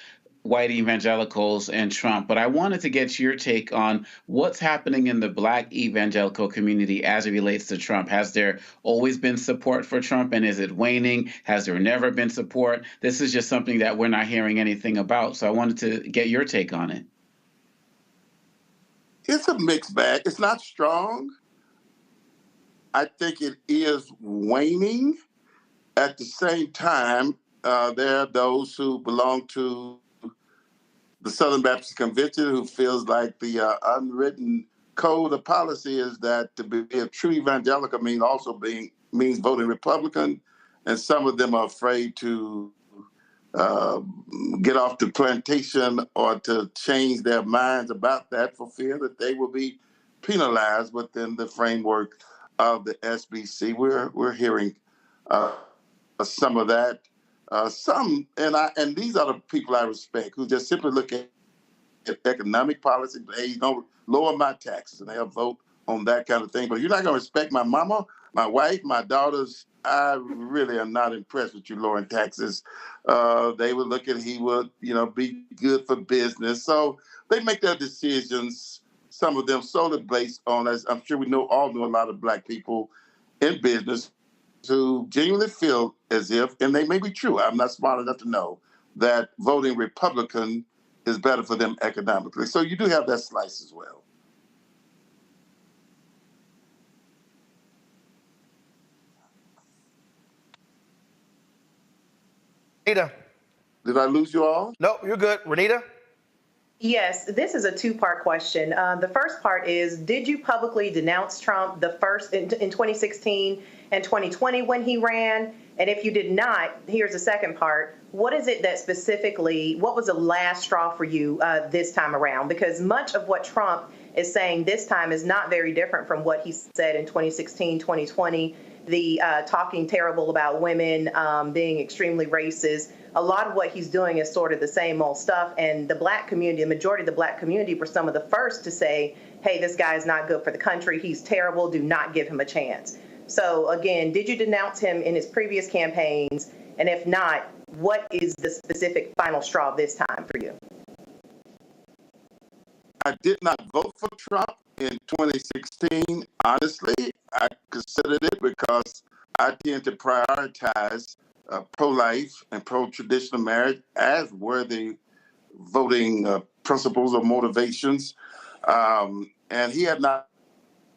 white evangelicals and Trump, but I wanted to get your take on what's happening in the Black evangelical community as it relates to Trump. Has there always been support for Trump, and is it waning? Has there never been support? This is just something that we're not hearing anything about, so I wanted to get your take on it. It's a mixed bag. It's not strong. I think it is waning. At the same time, there are those who belong to the Southern Baptist Convention who feels like the unwritten code of policy is that to be a true evangelical means voting Republican, and some of them are afraid to get off the plantation or to change their minds about that for fear that they will be penalized within the framework of the SBC. We're hearing some of that. And these are the people I respect who just simply look at economic policy. Hey, don't lower my taxes, and they'll vote on that kind of thing. But you're not going to respect my mama, my wife, my daughters. I really am not impressed with you lowering taxes. They would look at he would, be good for business. So they make their decisions. Some of them solely based on, as I'm sure we all know a lot of Black people in business who genuinely feel as if, and they may be true, I'm not smart enough to know, that voting Republican is better for them economically. So you do have that slice as well. Renita. Did I lose you all? No, you're good. Renita? Yes, this is a two-part question. The first part is, did you publicly denounce Trump in 2016 and 2020 when he ran? And if you did not, here's the second part. What is it that what was the last straw for you this time around? Because much of what Trump is saying this time is not very different from what he said in 2016, 2020, the talking terrible about women, being extremely racist. A lot of what he's doing is sort of the same old stuff. And the Black community, the majority of the Black community were some of the first to say, hey, this guy is not good for the country. He's terrible. Do not give him a chance. So again, did you denounce him in his previous campaigns? And if not, what is the specific final straw this time for you? I did not vote for Trump in 2016. Honestly, I considered it because I tend to prioritize pro-life and pro-traditional marriage as worthy voting principles or motivations. And he had not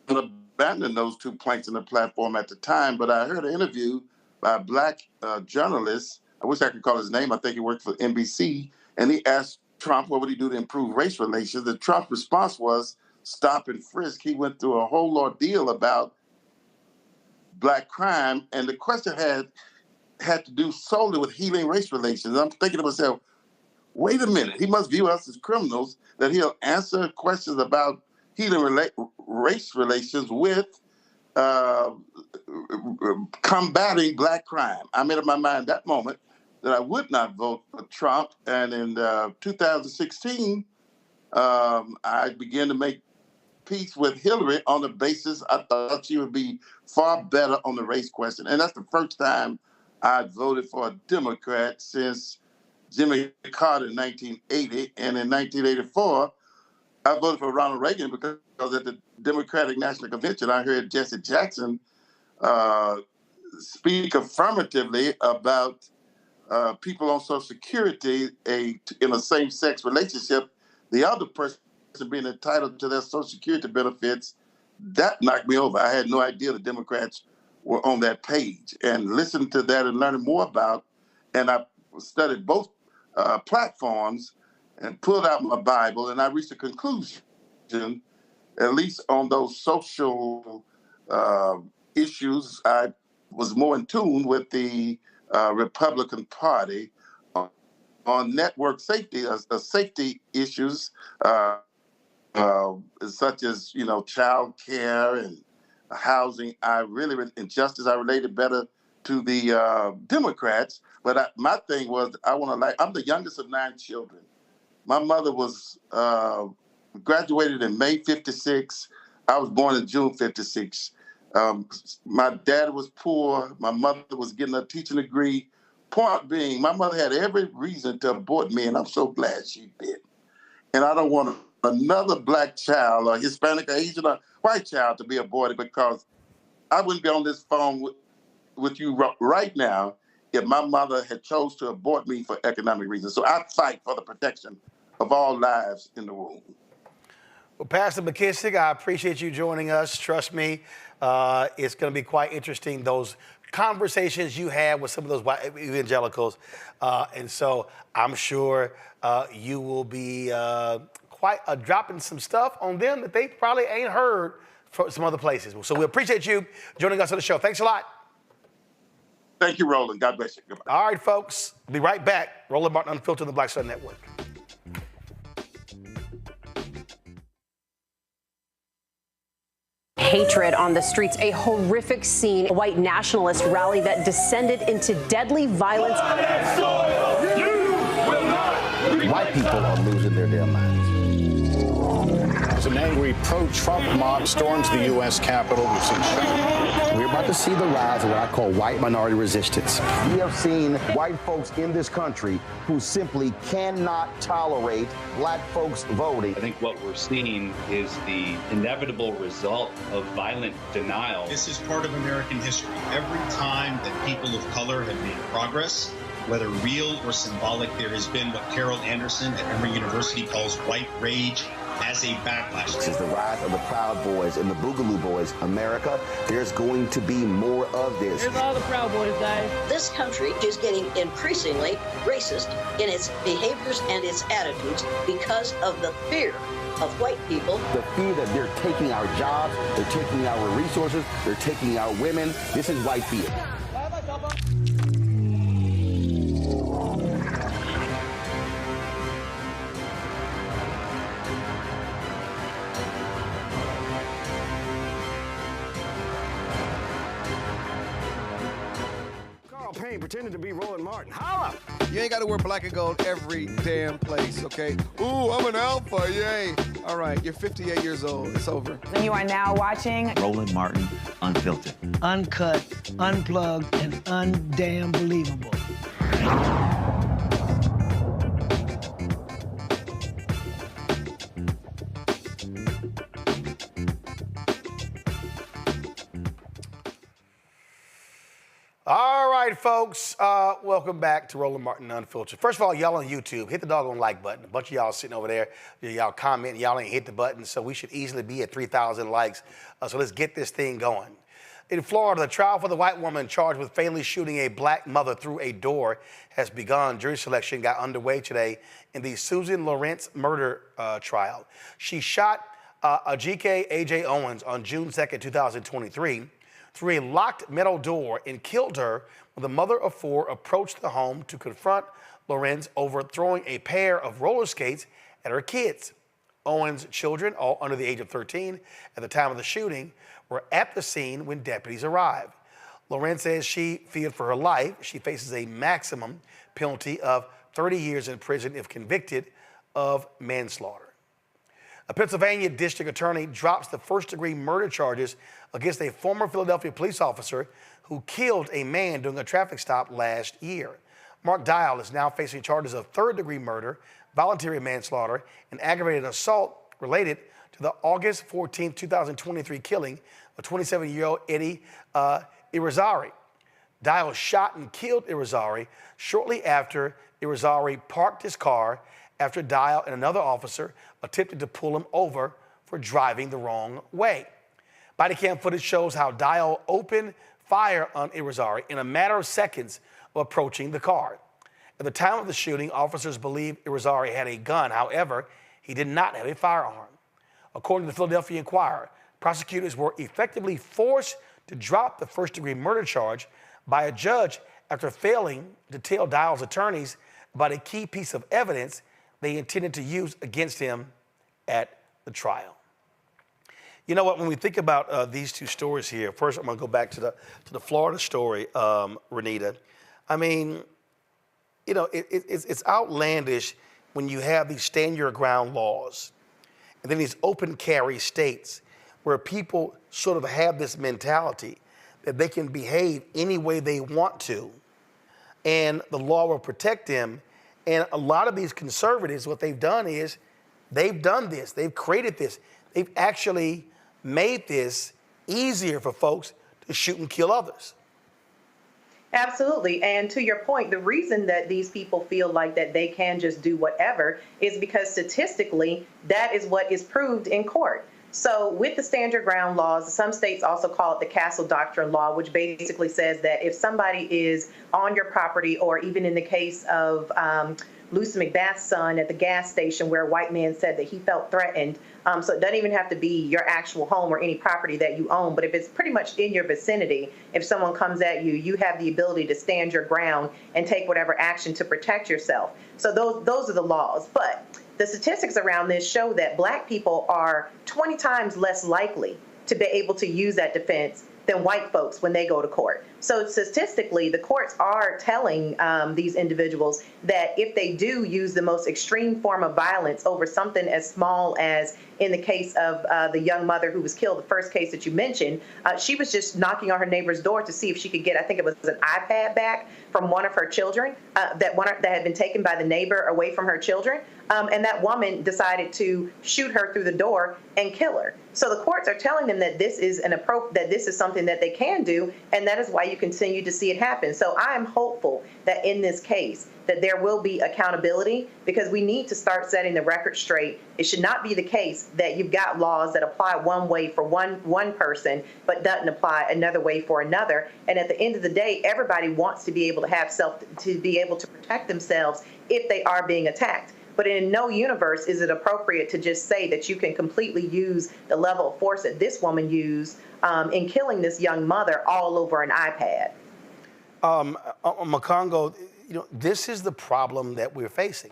abandoned those two planks in the platform at the time, but I heard an interview by a Black journalist. I wish I could call his name. I think he worked for NBC. And he asked Trump what would he do to improve race relations. The Trump response was stop and frisk. He went through a whole ordeal about Black crime. And the question had to do solely with healing race relations. I'm thinking to myself, wait a minute, he must view us as criminals, that he'll answer questions about healing race relations with combating Black crime. I made up my mind that moment that I would not vote for Trump. And in 2016, I began to make peace with Hillary on the basis I thought she would be far better on the race question. And that's the first time I voted for a Democrat since Jimmy Carter in 1980. And in 1984, I voted for Ronald Reagan because at the Democratic National Convention, I heard Jesse Jackson speak affirmatively about people on Social Security in a same-sex relationship, the other person being entitled to their Social Security benefits. That knocked me over. I had no idea the Democrats were on that page. And listening to that and learning more about, and I studied both platforms and pulled out my Bible, and I reached a conclusion, at least on those social issues, I was more in tune with the Republican Party on network safety, safety issues such as, child care and housing. And justice, I related better to the Democrats. But my thing was, I'm the youngest of 9 children. My mother was graduated in May '56. I was born in June '56. My dad was poor. My mother was getting a teaching degree. Point being, my mother had every reason to abort me, and I'm so glad she did. And I don't want another black child, or Hispanic, or Asian, or white child to be aborted, because I wouldn't be on this phone with you right now if my mother had chose to abort me for economic reasons. So I fight for the protection of all lives in the womb. Well, Pastor McKissic, I appreciate you joining us. Trust me, it's going to be quite interesting, those conversations you had with some of those white evangelicals. And so I'm sure you will be quite dropping some stuff on them that they probably ain't heard from some other places. So we appreciate you joining us on the show. Thanks a lot. Thank you, Roland. God bless you. Goodbye. All right, folks. Be right back. Roland Martin Unfiltered on the Black Star Network. Hatred on the streets, a horrific scene, a white nationalist rally that descended into deadly violence. White people are losing their damn minds. As an angry pro-Trump mob storms the U.S. Capitol, we've seen We're about to see the rise of what I call white minority resistance. We have seen white folks in this country who simply cannot tolerate black folks voting. I think what we're seeing is the inevitable result of violent denial. This is part of American history. Every time that people of color have made progress, whether real or symbolic, there has been what Carol Anderson at Emory University calls white rage as a backlash. This is the rise of the Proud Boys and the Boogaloo Boys. America, there's going to be more of this. Here's all the Proud Boys, guys. This country is getting increasingly racist in its behaviors and its attitudes because of the fear of white people. The fear that they're taking our jobs, they're taking our resources, they're taking our women. This is white fear. pretending to be Roland Martin. Holla! You ain't got to wear black and gold every damn place, okay? Ooh, I'm an alpha, yay. All right, you're 58 years old. It's over. And you are now watching Roland Martin Unfiltered. Uncut, unplugged, and undamn believable. All right, folks, welcome back to Roland Martin Unfiltered. First of all, y'all on YouTube, hit the doggone like button. A bunch of y'all sitting over there, y'all commenting, y'all ain't hit the button, so we should easily be at 3,000 likes. So let's get this thing going. In Florida, the trial for the white woman charged with fatally shooting a black mother through a door has begun. Jury selection got underway today in the Susan Lawrence murder trial. She shot Ajike A.J. Owens on June 2nd, 2023, through a locked metal door and killed her when the mother of four approached the home to confront Lawrence over throwing a pair of roller skates at her kids. Owens' children, all under the age of 13 at the time of the shooting, were at the scene when deputies arrived. Lawrence says she feared for her life. She faces a maximum penalty of 30 years in prison if convicted of manslaughter. A Pennsylvania district attorney drops the first-degree murder charges against a former Philadelphia police officer who killed a man during a traffic stop last year. Mark Dial is now facing charges of third-degree murder, voluntary manslaughter, and aggravated assault related to the August 14, 2023 killing of 27-year-old Eddie Irizarry. Dial shot and killed Irizarry shortly after Irizarry parked his car after Dial and another officer attempted to pull him over for driving the wrong way. Body cam footage shows how Dial opened fire on Irizarry in a matter of seconds of approaching the car. At the time of the shooting, officers believe Irizarry had a gun. However, he did not have a firearm. According to the Philadelphia Inquirer, prosecutors were effectively forced to drop the first-degree murder charge by a judge after failing to tell Dial's attorneys about a key piece of evidence they intended to use against him at the trial. You know what? When we think about these two stories here, first I'm going to go back to the Florida story, Renita. I mean, you know, it's outlandish when you have these stand your ground laws and then these open carry states where people sort of have this mentality that they can behave any way they want to and the law will protect them. And a lot of these conservatives, what they've done is they've done this, they've created this, they've actually made this easier for folks to shoot and kill others. Absolutely. And to your point, the reason that these people feel like that they can just do whatever is because statistically, that is what is proved in court. So with the stand your ground laws, some states also call it the Castle Doctrine law, which basically says that if somebody is on your property, or even in the case of Lucy McBath's son at the gas station where a white man said that he felt threatened. So it doesn't even have to be your actual home or any property that you own, but if it's pretty much in your vicinity, if someone comes at you, you have the ability to stand your ground and take whatever action to protect yourself. So those are the laws. But the statistics around this show that Black people are 20 times less likely to be able to use that defense than white folks when they go to court. So statistically, the courts are telling these individuals that if they do use the most extreme form of violence over something as small as, in the case of the young mother who was killed, the first case that you mentioned, she was just knocking on her neighbor's door to see if she could get, I think it was an iPad back from one of her children that had been taken by the neighbor away from her children. And that woman decided to shoot her through the door and kill her. So the courts are telling them that this is that this is something that they can do, and that is why you continue to see it happen. So I am hopeful that in this case that there will be accountability, because we need to start setting the record straight. It should not be the case that you've got laws that apply one way for one person, but doesn't apply another way for another. And at the end of the day, everybody wants to be able to have to be able to protect themselves if they are being attacked. But in no universe is it appropriate to just say that you can completely use the level of force that this woman used in killing this young mother all over an iPad. Makongo, you know, this is the problem that we're facing,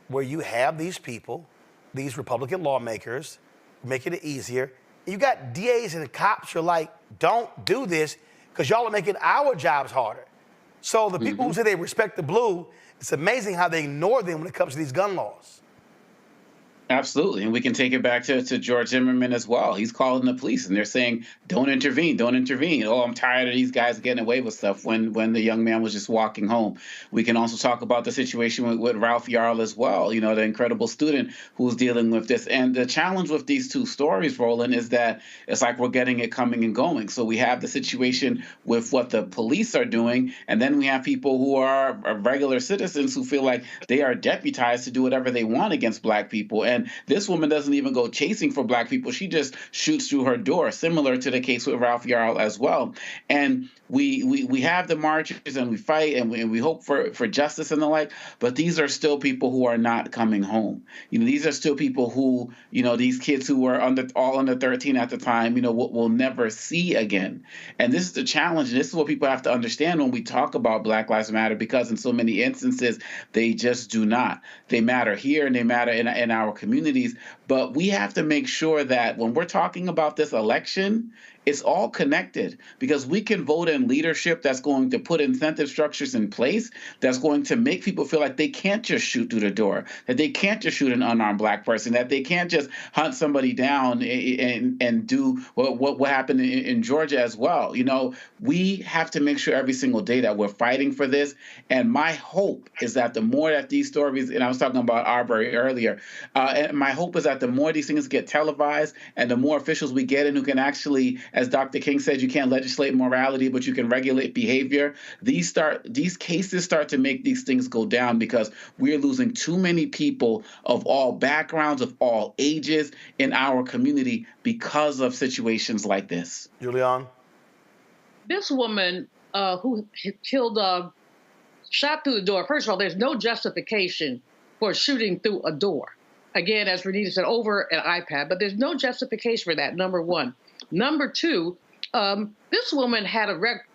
where you have these people, these Republican lawmakers, making it easier. You got DAs and cops who are like, don't do this because y'all are making our jobs harder. So the people who say they respect the blue, it's amazing how they ignore them when it comes to these gun laws. Absolutely. And we can take it back to George Zimmerman as well. He's calling the police and they're saying, don't intervene, don't intervene. Oh, I'm tired of these guys getting away with stuff when the young man was just walking home. We can also talk about the situation with Ralph Yarl as well, you know, the incredible student who's dealing with this. And the challenge with these two stories, Roland, is that it's like we're getting it coming and going. So we have the situation with what the police are doing, and then we have people who are regular citizens who feel like they are deputized to do whatever they want against Black people. And this woman doesn't even go chasing for Black people. She just shoots through her door, similar to the case with Ralph Yarl as well. And we have the marches and we fight and we hope for justice and the like, but these are still people who are not coming home. You know, these are still people who, you know, these kids who were all under 13 at the time, you know, will never see again. And this is the challenge. And this is what people have to understand when we talk about Black Lives Matter, because in so many instances, they just do not. They matter here and they matter in our communities. But we have to make sure that when we're talking about this election, it's all connected, because we can vote in leadership that's going to put incentive structures in place that's going to make people feel like they can't just shoot through the door, that they can't just shoot an unarmed Black person, that they can't just hunt somebody down and do what happened in Georgia as well. You know, we have to make sure every single day that we're fighting for this. And my hope is that the more that these stories, and I was talking about Arbery earlier, and my hope is that the more these things get televised and the more officials we get in who can actually, as Dr. King said, you can't legislate morality, but you can regulate behavior. These cases start to make these things go down, because we're losing too many people of all backgrounds, of all ages in our community because of situations like this. Julian? This woman who killed shot through the door. First of all, there's no justification for shooting through a door. Again, as Renita said, over an iPad, but there's no justification for that, number one. Number two, this woman had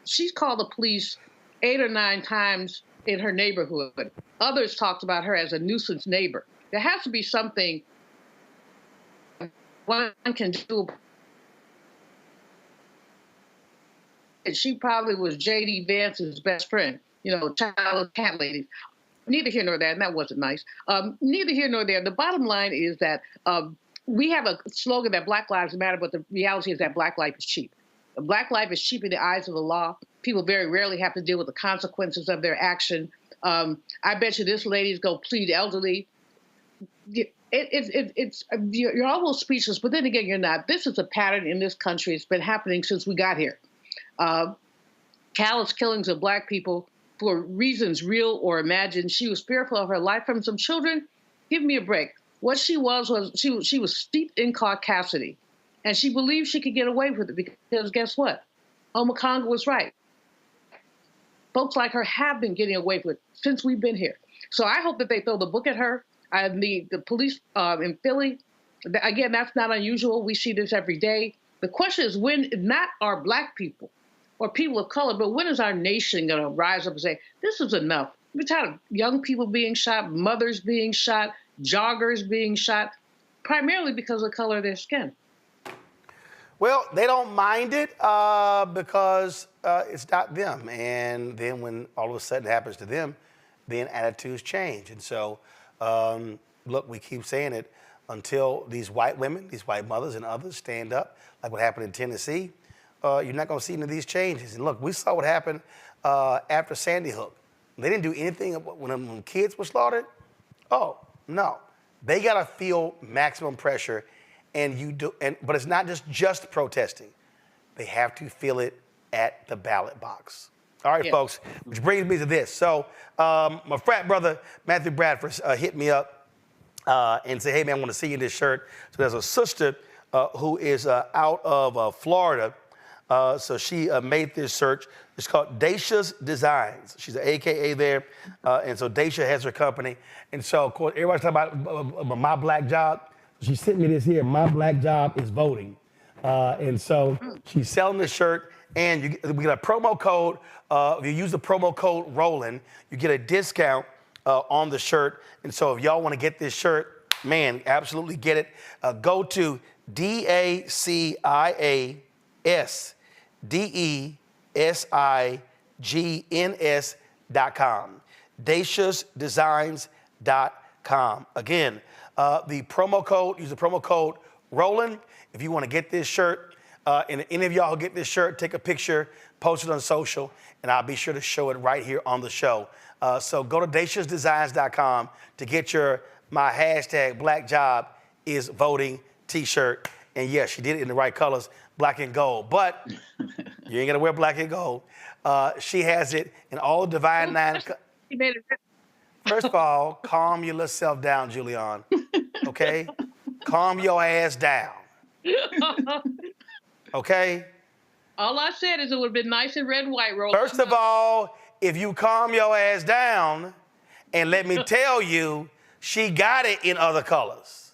she's called the police 8 or 9 times in her neighborhood. Others talked about her as a nuisance neighbor. There has to be something one can do. And she probably was J.D. Vance's best friend, child cat lady. Neither here nor there, and that wasn't nice. Neither here nor there. The bottom line is that we have a slogan that Black Lives Matter, but the reality is that Black life is cheap. Black life is cheap in the eyes of the law. People very rarely have to deal with the consequences of their action. I bet you this lady's go plead elderly. You're almost speechless, but then again, you're not. This is a pattern in this country. It's been happening since we got here. Callous killings of Black people for reasons real or imagined. She was fearful of her life from some children. Give me a break. What she was she was steeped in caucasity, and she believed she could get away with it because guess what? Omakonga was right. Folks like her have been getting away with it since we've been here. So I hope that they throw the book at her. The police in Philly, again, that's not unusual. We see this every day. The question is when, not our Black people or people of color, but when is our nation going to rise up and say, this is enough? We're tired of young people being shot, mothers being shot, joggers being shot, primarily because of the color of their skin. Well, they don't mind it because it's not them. And then when all of a sudden it happens to them, then attitudes change. And so, look, we keep saying it, until these white women, these white mothers and others stand up, like what happened in Tennessee, you're not going to see any of these changes. And look, we saw what happened after Sandy Hook. They didn't do anything when kids were slaughtered. Oh, no. They got to feel maximum pressure, but it's not just protesting. They have to feel it at the ballot box. All right, folks, which brings me to this. So my frat brother, Matthew Bradford, hit me up and said, hey, man, I want to see you in this shirt. So there's a sister who is out of Florida. So she made this shirt. It's called Dacia's Designs. She's an AKA there. And so Dacia has her company. And so, of course, everybody's talking about my black job. She sent me this here. My black job is voting. And so she's selling this shirt. And we get a promo code. If you use the promo code Roland, you get a discount on the shirt. And so if y'all want to get this shirt, man, absolutely get it. Go to DACIASDESIGNS.com. DaciasDesigns.com. Again, the promo code, use the promo code Roland if you want to get this shirt. And any of y'all who get this shirt, take a picture, post it on social, and I'll be sure to show it right here on the show. So go to DaciasDesigns.com to get my hashtag Black Job is Voting t-shirt. And yes, she did it in the right colors, black and gold. But you ain't gonna wear black and gold. She has it in all divine nine. First of all, calm your little self down, Julian. Okay? Calm your ass down. Okay? All I said is it would have been nice in red and white, Roland. First of all, if you calm your ass down, and let me tell you, she got it in other colors.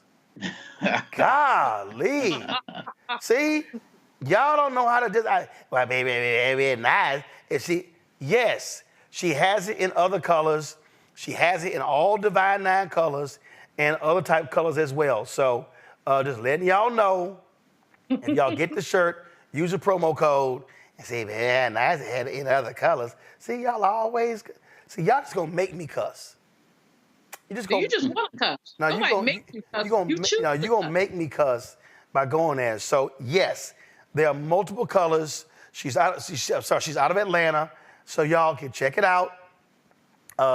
Golly. See? Y'all don't know how to do that. Well, baby, nice. And yes, she has it in other colors. She has it in all divine nine colors and other type colors as well. So just letting y'all know, if y'all get the shirt, use a promo code and say, man, nice, it had it in other colors. See, y'all just gonna make me cuss. You just want to cuss. No, you're gonna make me cuss by going there. So yes, there are multiple colors. She's out of Atlanta, so y'all can check it out.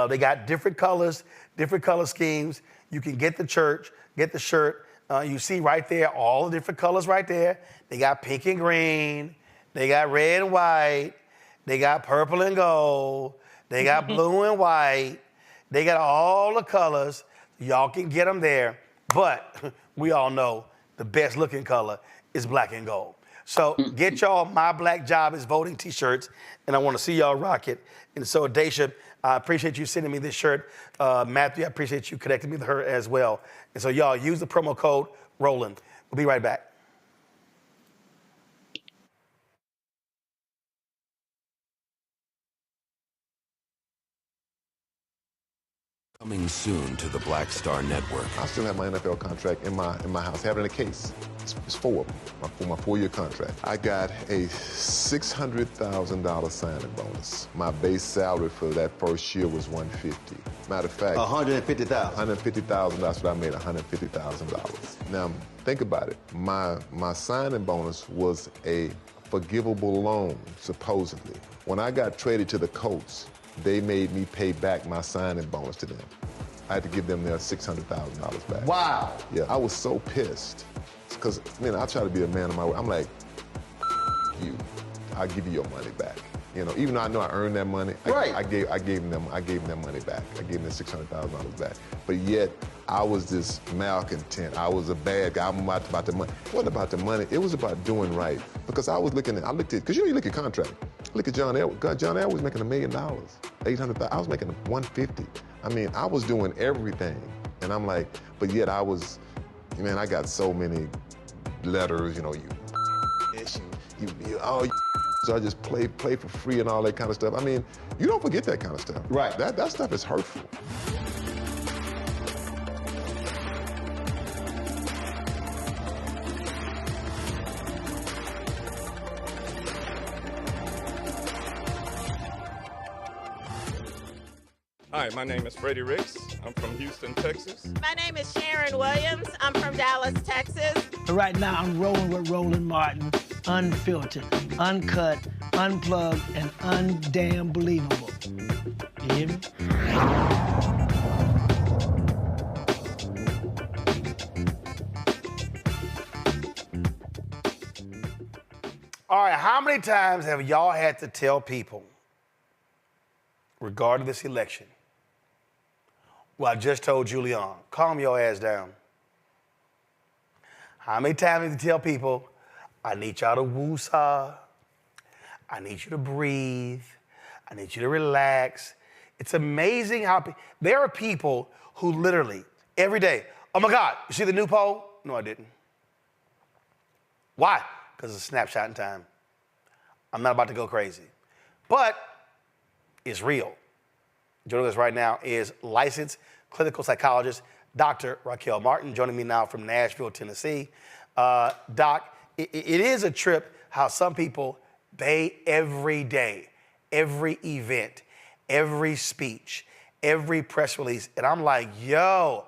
They got different colors, different color schemes. You can get the shirt. You see right there all the different colors right there. They got pink and green. They got red and white. They got purple and gold. They got blue and white. They got all the colors. Y'all can get them there. But we all know the best looking color is black and gold. So get y'all My Black Job is Voting t-shirts, and I want to see y'all rock it. And so, Daisha, I appreciate you sending me this shirt. Matthew, I appreciate you connecting me with her as well. And so, y'all, use the promo code Roland. We'll be right back. Coming soon to the Black Star Network. I still have my NFL contract in my house. I have it in a case. It's 4 of them, for my 4-year contract. I got a $600,000 signing bonus. My base salary for that first year was $150,000. Matter of fact, $150,000. $150,000. That's what I made. $150,000. Now think about it. My signing bonus was a forgivable loan, supposedly. When I got traded to the Colts, they made me pay back my signing bonus to them. I had to give them their $600,000 back. Wow. Yeah, I was so pissed. Because, man, I try to be a man of my word. I'm like, you, I'll give you your money back. You know, even though I know I earned that money, right. I gave them money back. I gave them $600,000 back. But yet, I was this malcontent. I was a bad guy. I'm about the money. It wasn't about the money. It was about doing right. Because I looked at, because you look at contract. Look at John Elway. John Elway was making $1 million, $800,000. I was making $150,000. I mean, I was doing everything. And I'm like, but yet I got so many letters, you so I just play for free and all that kind of stuff. I mean, you don't forget that kind of stuff. Right. That stuff is hurtful. Hi, my name is Freddie Ricks. I'm from Houston, Texas. My name is Sharon Williams. I'm from Dallas, Texas. Right now, I'm rolling with Roland Martin, unfiltered, uncut, unplugged, and undamn believable. You hear me? All right, how many times have y'all had to tell people regarding this election, well, I just told Julian, calm your ass down. How many times have you tell people, I need y'all to woosah, I need you to breathe, I need you to relax. It's amazing how there are people who literally every day, oh my God, you see the new poll? No, I didn't. Why? Because it's a snapshot in time. I'm not about to go crazy. But it's real. Joining us right now is licensed clinical psychologist, Dr. Raquel Martin, joining me now from Nashville, Tennessee. Doc, it is a trip how some people, every day, every event, every speech, every press release, and I'm like, yo,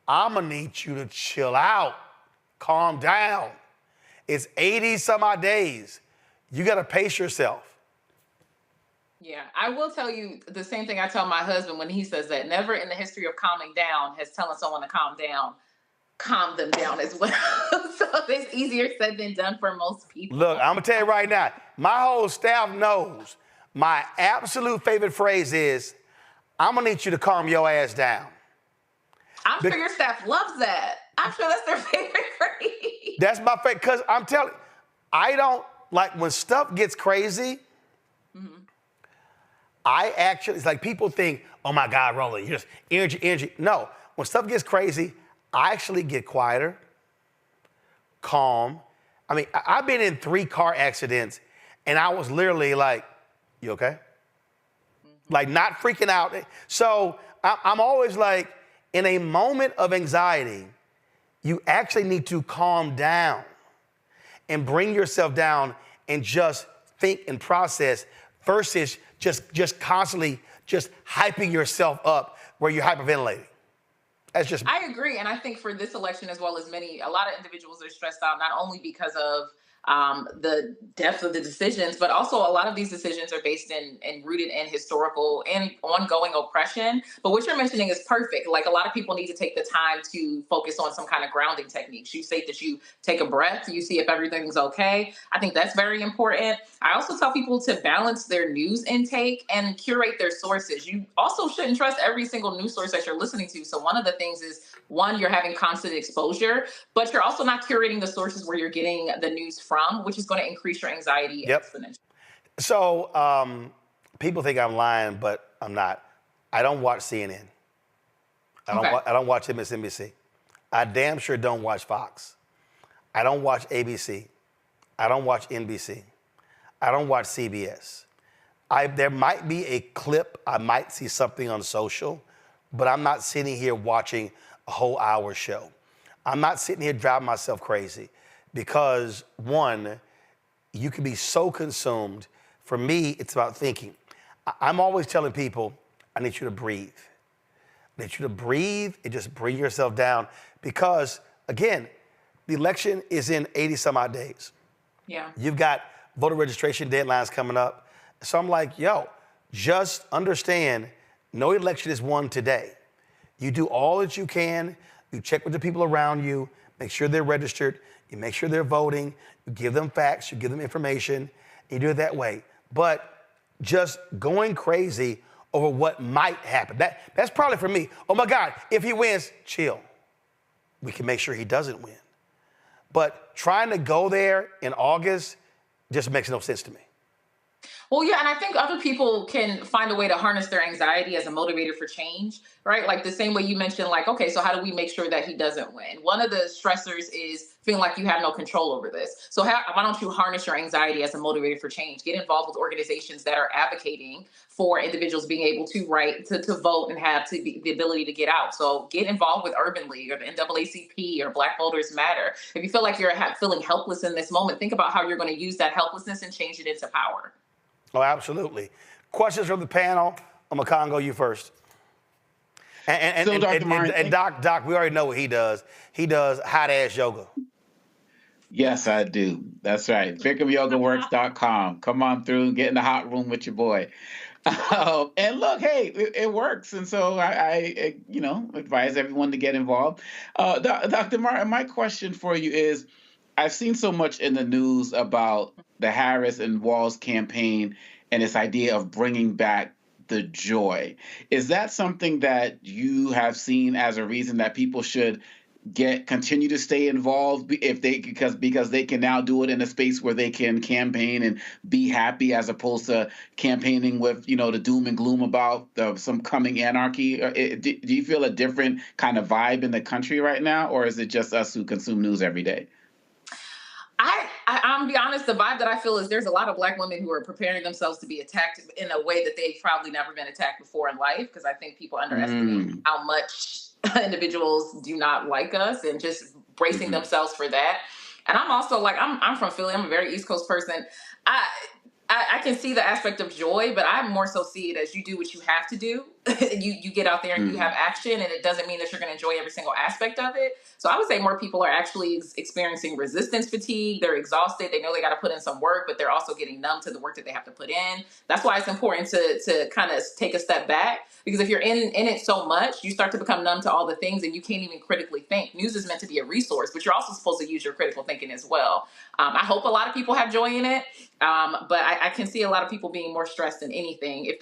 I'm gonna need you to chill out, calm down. It's 80 some odd days. You gotta pace yourself. Yeah, I will tell you the same thing I tell my husband when he says that. Never in the history of calming down has telling someone to calm them down as well. So it's easier said than done for most people. Look, I'm gonna tell you right now, my whole staff knows my absolute favorite phrase is, I'm gonna need you to calm your ass down. I'm sure your staff loves that. I'm sure that's their favorite phrase. That's my favorite, because I'm telling you, I don't, like when stuff gets crazy, I actually, it's like people think, oh my God, Roland, you're just energy. No, when stuff gets crazy, I actually get quieter, calm. I mean, I've been in 3 car accidents and I was literally like, you okay? Like not freaking out. So I'm always like, in a moment of anxiety, you actually need to calm down and bring yourself down and just think and process versus just constantly just hyping yourself up where you're hyperventilating. That's just. I agree. And I think for this election, as well as a lot of individuals are stressed out, not only because of the depth of the decisions, but also a lot of these decisions are based in and rooted in historical and ongoing oppression. But what you're mentioning is perfect. Like a lot of people need to take the time to focus on some kind of grounding techniques. You say that you take a breath, you see if everything's okay. I think that's very important. I also tell people to balance their news intake and curate their sources. You also shouldn't trust every single news source that you're listening to. So one of the things is, one, you're having constant exposure, but you're also not curating the sources where you're getting the news from. from, which is going to increase your anxiety exponentially. So people think I'm lying, but I'm not. I don't watch CNN. I don't watch MSNBC. I damn sure don't watch Fox. I don't watch ABC. I don't watch NBC. I don't watch CBS. There might be a clip, I might see something on social, but I'm not sitting here watching a whole hour show. I'm not sitting here driving myself crazy because, one, you can be so consumed. For me, it's about thinking. I'm always telling people, I need you to breathe. I need you to breathe and just bring yourself down because, again, the election is in 80 some odd days. Yeah. You've got voter registration deadlines coming up. So I'm like, yo, just understand no election is won today. You do all that you can. You check with the people around you, make sure they're registered. You make sure they're voting. You give them facts. You give them information. You do it that way. But just going crazy over what might happen. That's probably for me. Oh my God, if he wins, chill. We can make sure he doesn't win. But trying to go there in August just makes no sense to me. Well, yeah, and I think other people can find a way to harness their anxiety as a motivator for change, right? Like the same way you mentioned, like, okay, so how do we make sure that he doesn't win? One of the stressors is feeling like you have no control over this. So why don't you harness your anxiety as a motivator for change? Get involved with organizations that are advocating for individuals being able to vote and have the ability to get out. So get involved with Urban League or the NAACP or Black Voters Matter. If you feel like you're feeling helpless in this moment, think about how you're going to use that helplessness and change it into power. Oh, absolutely. Questions from the panel. I'm going to Congo you first. And Doc, we already know what he does. He does hot-ass yoga. Yes, I do. That's right. BickhamYogaWorks.com. Come on through, get in the hot room with your boy. And look, hey, it works. And so I advise everyone to get involved. Dr. Martin, my question for you is, I've seen so much in the news about the Harris and Walz campaign and this idea of bringing back the joy. Is that something that you have seen as a reason that people should continue to stay involved because they can now do it in a space where they can campaign and be happy as opposed to campaigning with, the doom and gloom about some coming anarchy? Do you feel a different kind of vibe in the country right now, or is it just us who consume news every day? I'm be honest, the vibe that I feel is there's a lot of Black women who are preparing themselves to be attacked in a way that they've probably never been attacked before in life, because I think people underestimate how much individuals do not like us and just bracing themselves for that. And I'm also like, I'm from Philly. I'm a very East Coast person. I can see the aspect of joy, but I more so see it as you do what you have to do. you get out there and you have action, and it doesn't mean that you're going to enjoy every single aspect of it. So I would say more people are actually experiencing resistance fatigue. They're exhausted. They know they got to put in some work, but they're also getting numb to the work that they have to put in. That's why it's important to kind of take a step back, because if you're in it so much, you start to become numb to all the things and you can't even critically think. News is meant to be a resource, but you're also supposed to use your critical thinking as well. I hope a lot of people have joy in it, but I can see a lot of people being more stressed than anything if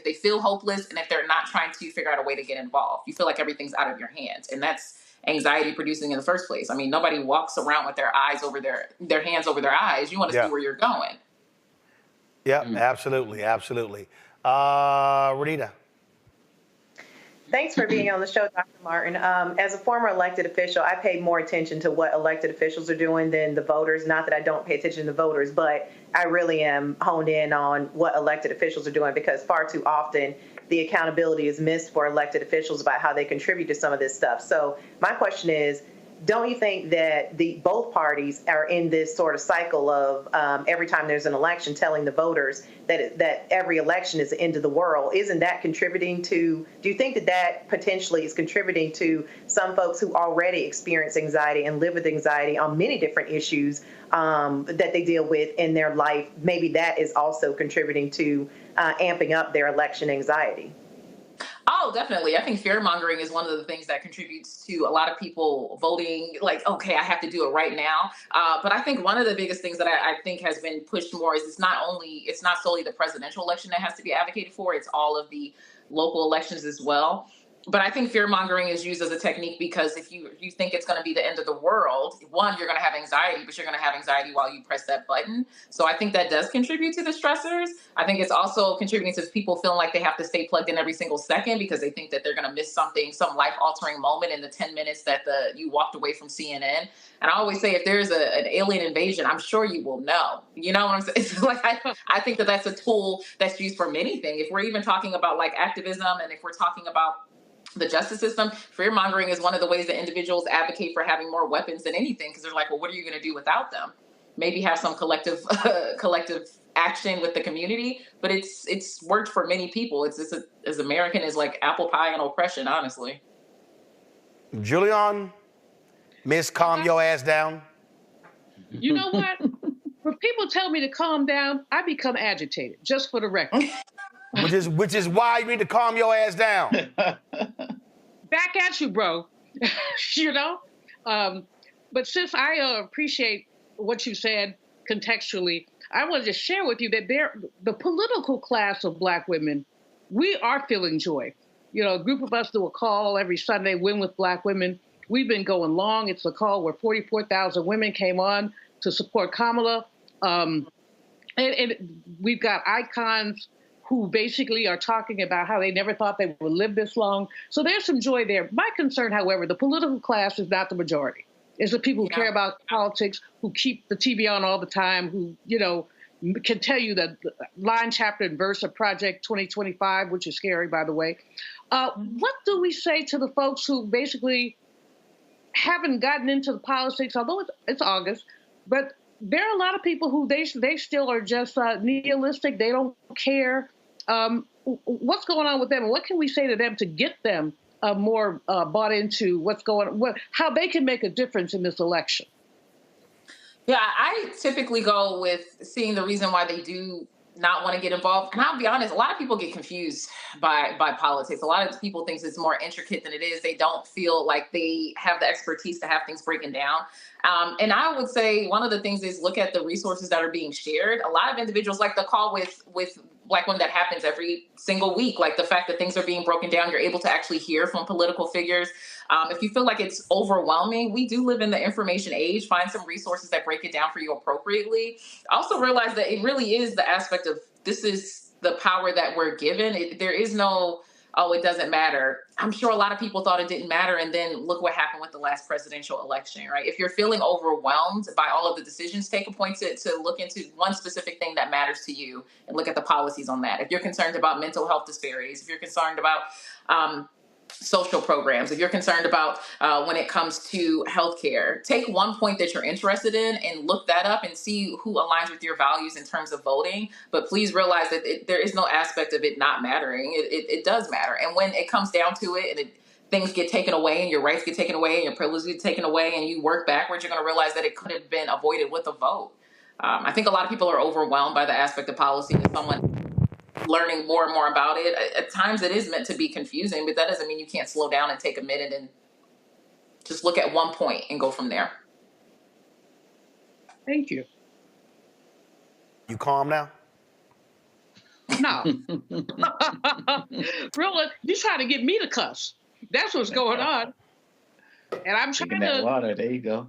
they feel hopeless and if they're not trying to figure out a way to get involved. You feel like everything's out of your hands, and that's anxiety producing in the first place. I mean, nobody walks around with their eyes over their hands over their eyes. You want to see where you're going. Yeah, absolutely. Renita. Thanks for being on the show, Dr. Martin. As a former elected official, I pay more attention to what elected officials are doing than the voters. Not that I don't pay attention to the voters, but I really am honed in on what elected officials are doing, because far too often the accountability is missed for elected officials about how they contribute to some of this stuff. So my question is, don't you think that both parties are in this sort of cycle of every time there's an election telling the voters that every election is the end of the world? Isn't that contributing to, do you think that potentially is contributing to some folks who already experience anxiety and live with anxiety on many different issues that they deal with in their life? Maybe that is also contributing to amping up their election anxiety. Oh, definitely. I think fearmongering is one of the things that contributes to a lot of people voting like, okay, I have to do it right now. But I think one of the biggest things that I think has been pushed more is it's not solely the presidential election that has to be advocated for. It's all of the local elections as well. But I think fear-mongering is used as a technique because if you think it's going to be the end of the world, one, you're going to have anxiety, but you're going to have anxiety while you press that button. So I think that does contribute to the stressors. I think it's also contributing to people feeling like they have to stay plugged in every single second because they think that they're going to miss something, some life-altering moment in the 10 minutes that you walked away from CNN. And I always say, if there's an alien invasion, I'm sure you will know. You know what I'm saying? It's like, I think that that's a tool that's used for many things. If we're even talking about like activism, and if we're talking about the justice system, fear-mongering is one of the ways that individuals advocate for having more weapons than anything, because they're like, well, what are you going to do without them? Maybe have some collective action with the community, but it's worked for many people. It's as American as like apple pie and oppression, honestly. Julian, Miss, calm your ass down. You know what? When people tell me to calm down, I become agitated, just for the record. Which is why you need to calm your ass down. Back at you, bro. You know? But since I appreciate what you said contextually, I wanted to share with you that the political class of Black women, we are feeling joy. You know, a group of us do a call every Sunday, Win with Black Women. We've been going long. It's a call where 44,000 women came on to support Kamala. And we've got icons who basically are talking about how they never thought they would live this long. So there's some joy there. My concern, however, the political class is not the majority. It's the people who care about politics, who keep the TV on all the time, who, you know, can tell you the line, chapter, and verse of Project 2025, which is scary, by the way. What do we say to the folks who basically haven't gotten into the politics, although it's August, but there are a lot of people who they still are just nihilistic. They don't care. What's going on with them? And what can we say to them to get them more bought into what's going on, how they can make a difference in this election? Yeah, I typically go with seeing the reason why they do not want to get involved. And I'll be honest, a lot of people get confused by politics. A lot of people think it's more intricate than it is. They don't feel like they have the expertise to have things breaking down. And I would say one of the things is look at the resources that are being shared. A lot of individuals, like the call with Black women that happens every single week, like the fact that things are being broken down, you're able to actually hear from political figures. If you feel like it's overwhelming, we do live in the information age. Find some resources that break it down for you appropriately. Also realize that it really is the aspect of this is the power that we're given. There is no, oh, it doesn't matter. I'm sure a lot of people thought it didn't matter. And then look what happened with the last presidential election, right? If you're feeling overwhelmed by all of the decisions, take a point to look into one specific thing that matters to you and look at the policies on that. If you're concerned about mental health disparities, if you're concerned about social programs, if you're concerned about when it comes to healthcare, take one point that you're interested in and look that up and see who aligns with your values in terms of voting. But please realize that there is no aspect of it not mattering. It does matter. And when it comes down to it and things get taken away and your rights get taken away and your privileges get taken away and you work backwards, you're going to realize that it could have been avoided with a vote. I think a lot of people are overwhelmed by the aspect of policy that someone learning more and more about it. At times it is meant to be confusing, but that doesn't mean you can't slow down and take a minute and just look at one point and go from there. Thank you. You calm now? No. Roland, you trying to get me to cuss. That's what's going on. And I'm trying that water. There you go.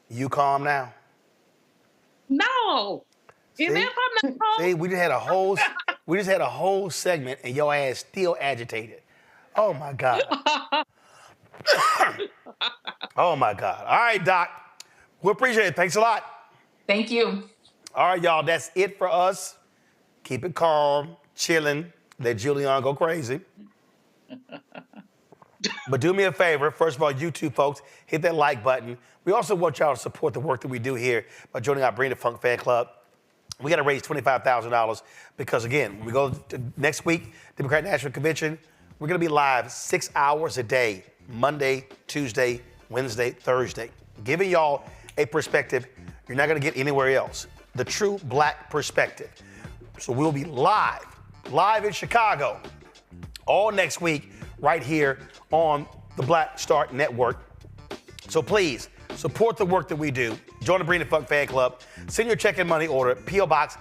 You calm now? No. See, we just had a whole segment and your ass still agitated. Oh my God. Oh my God. All right, Doc. We appreciate it. Thanks a lot. Thank you. All right, y'all. That's it for us. Keep it calm, chilling. Let Julian go crazy. But do me a favor. First of all, you two folks, hit that like button. We also want y'all to support the work that we do here by joining our Bring the Funk fan club. We got to raise $25,000 because, again, when we go to next week, Democratic National Convention, we're going to be live 6 hours a day, Monday, Tuesday, Wednesday, Thursday, giving y'all a perspective you're not going to get anywhere else, the true Black perspective. So we'll be live in Chicago all next week right here on the Black Start Network. So please support the work that we do. Join the Bring the Funk fan club. Send your check and money order, P.O. Box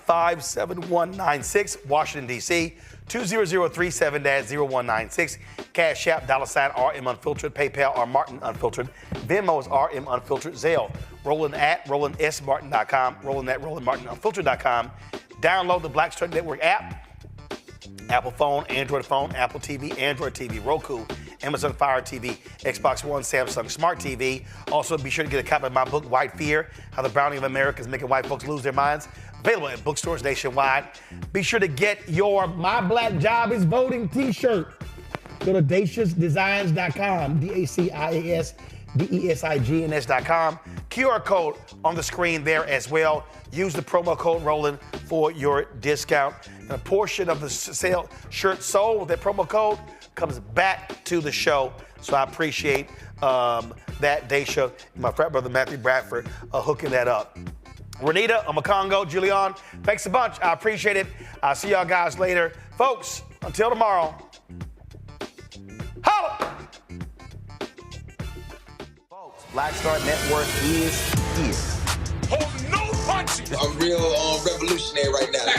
57196, Washington, D.C., 20037-0196. Cash App, $RM Unfiltered. PayPal, R Martin Unfiltered. Venmo is RM Unfiltered. Zelle, Roland at RolandSMartin.com. Roland at RolandMartinUnfiltered.com. Download the Black Star Network app. Apple phone, Android phone, Apple TV, Android TV, Roku, Amazon Fire TV, Xbox One, Samsung Smart TV. Also, be sure to get a copy of my book, White Fear, How the Browning of America is Making White Folks Lose Their Minds. Available at bookstores nationwide. Be sure to get your My Black Job is Voting t-shirt. Go to daciasdesigns.com, DACIASDESIGNS.com. QR code on the screen there as well. Use the promo code Roland for your discount. And a portion of the sale shirt sold with that promo code comes back to the show. So I appreciate that, Dacia, and my frat brother Matthew Bradford hooking that up. Renita, Amakongo, Julian, thanks a bunch. I appreciate it. I'll see y'all guys later. Folks, until tomorrow, holla! Folks, Black Star Network is here. Oh, no punches! I'm real revolutionary right now.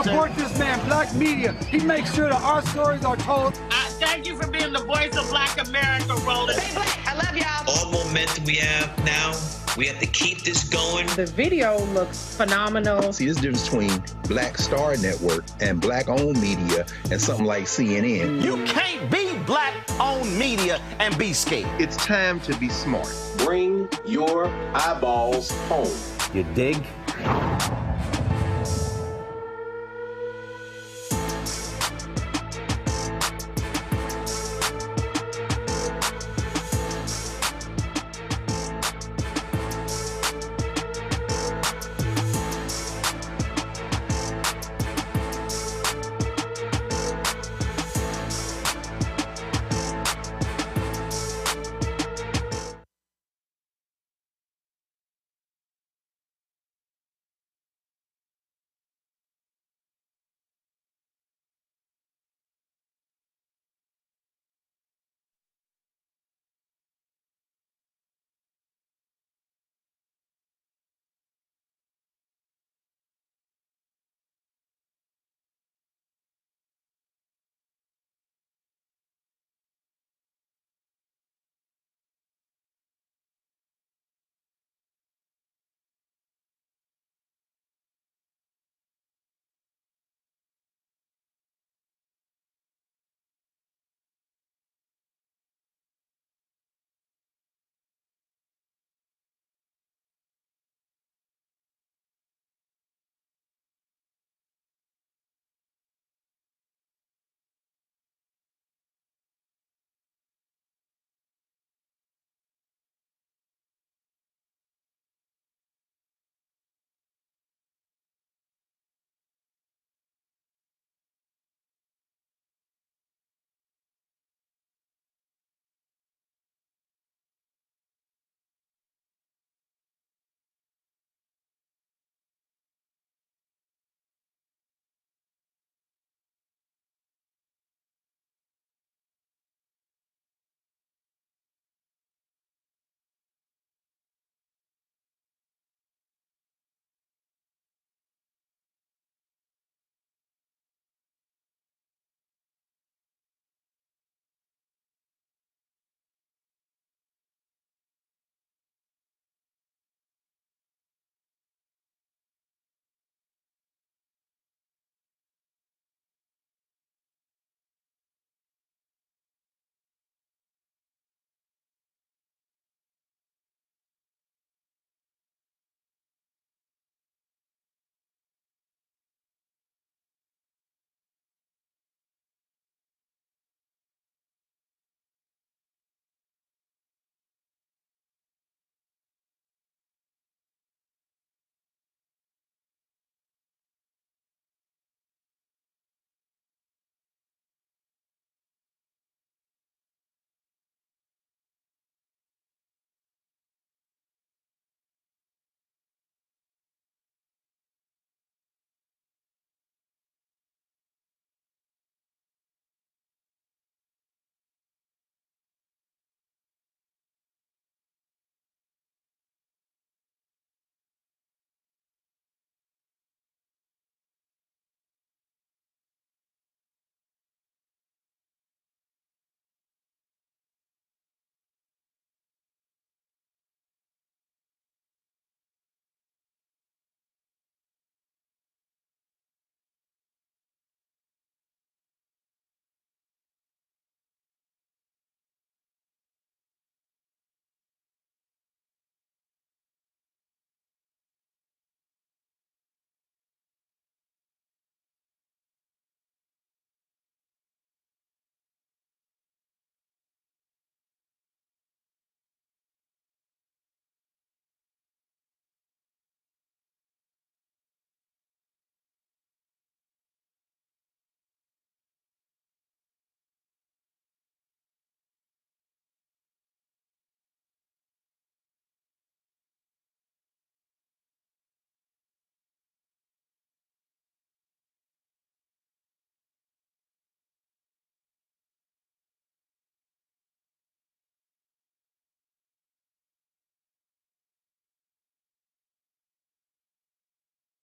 Support this man, Black Media. He makes sure that our stories are told. Thank you for being the voice of Black America, Roland. Stay black. I love y'all. All momentum we have now, we have to keep this going. The video looks phenomenal. See, there's a difference between Black Star Network and Black-owned media and something like CNN. You can't be Black-owned media and be scared. It's time to be smart. Bring your eyeballs home. You dig?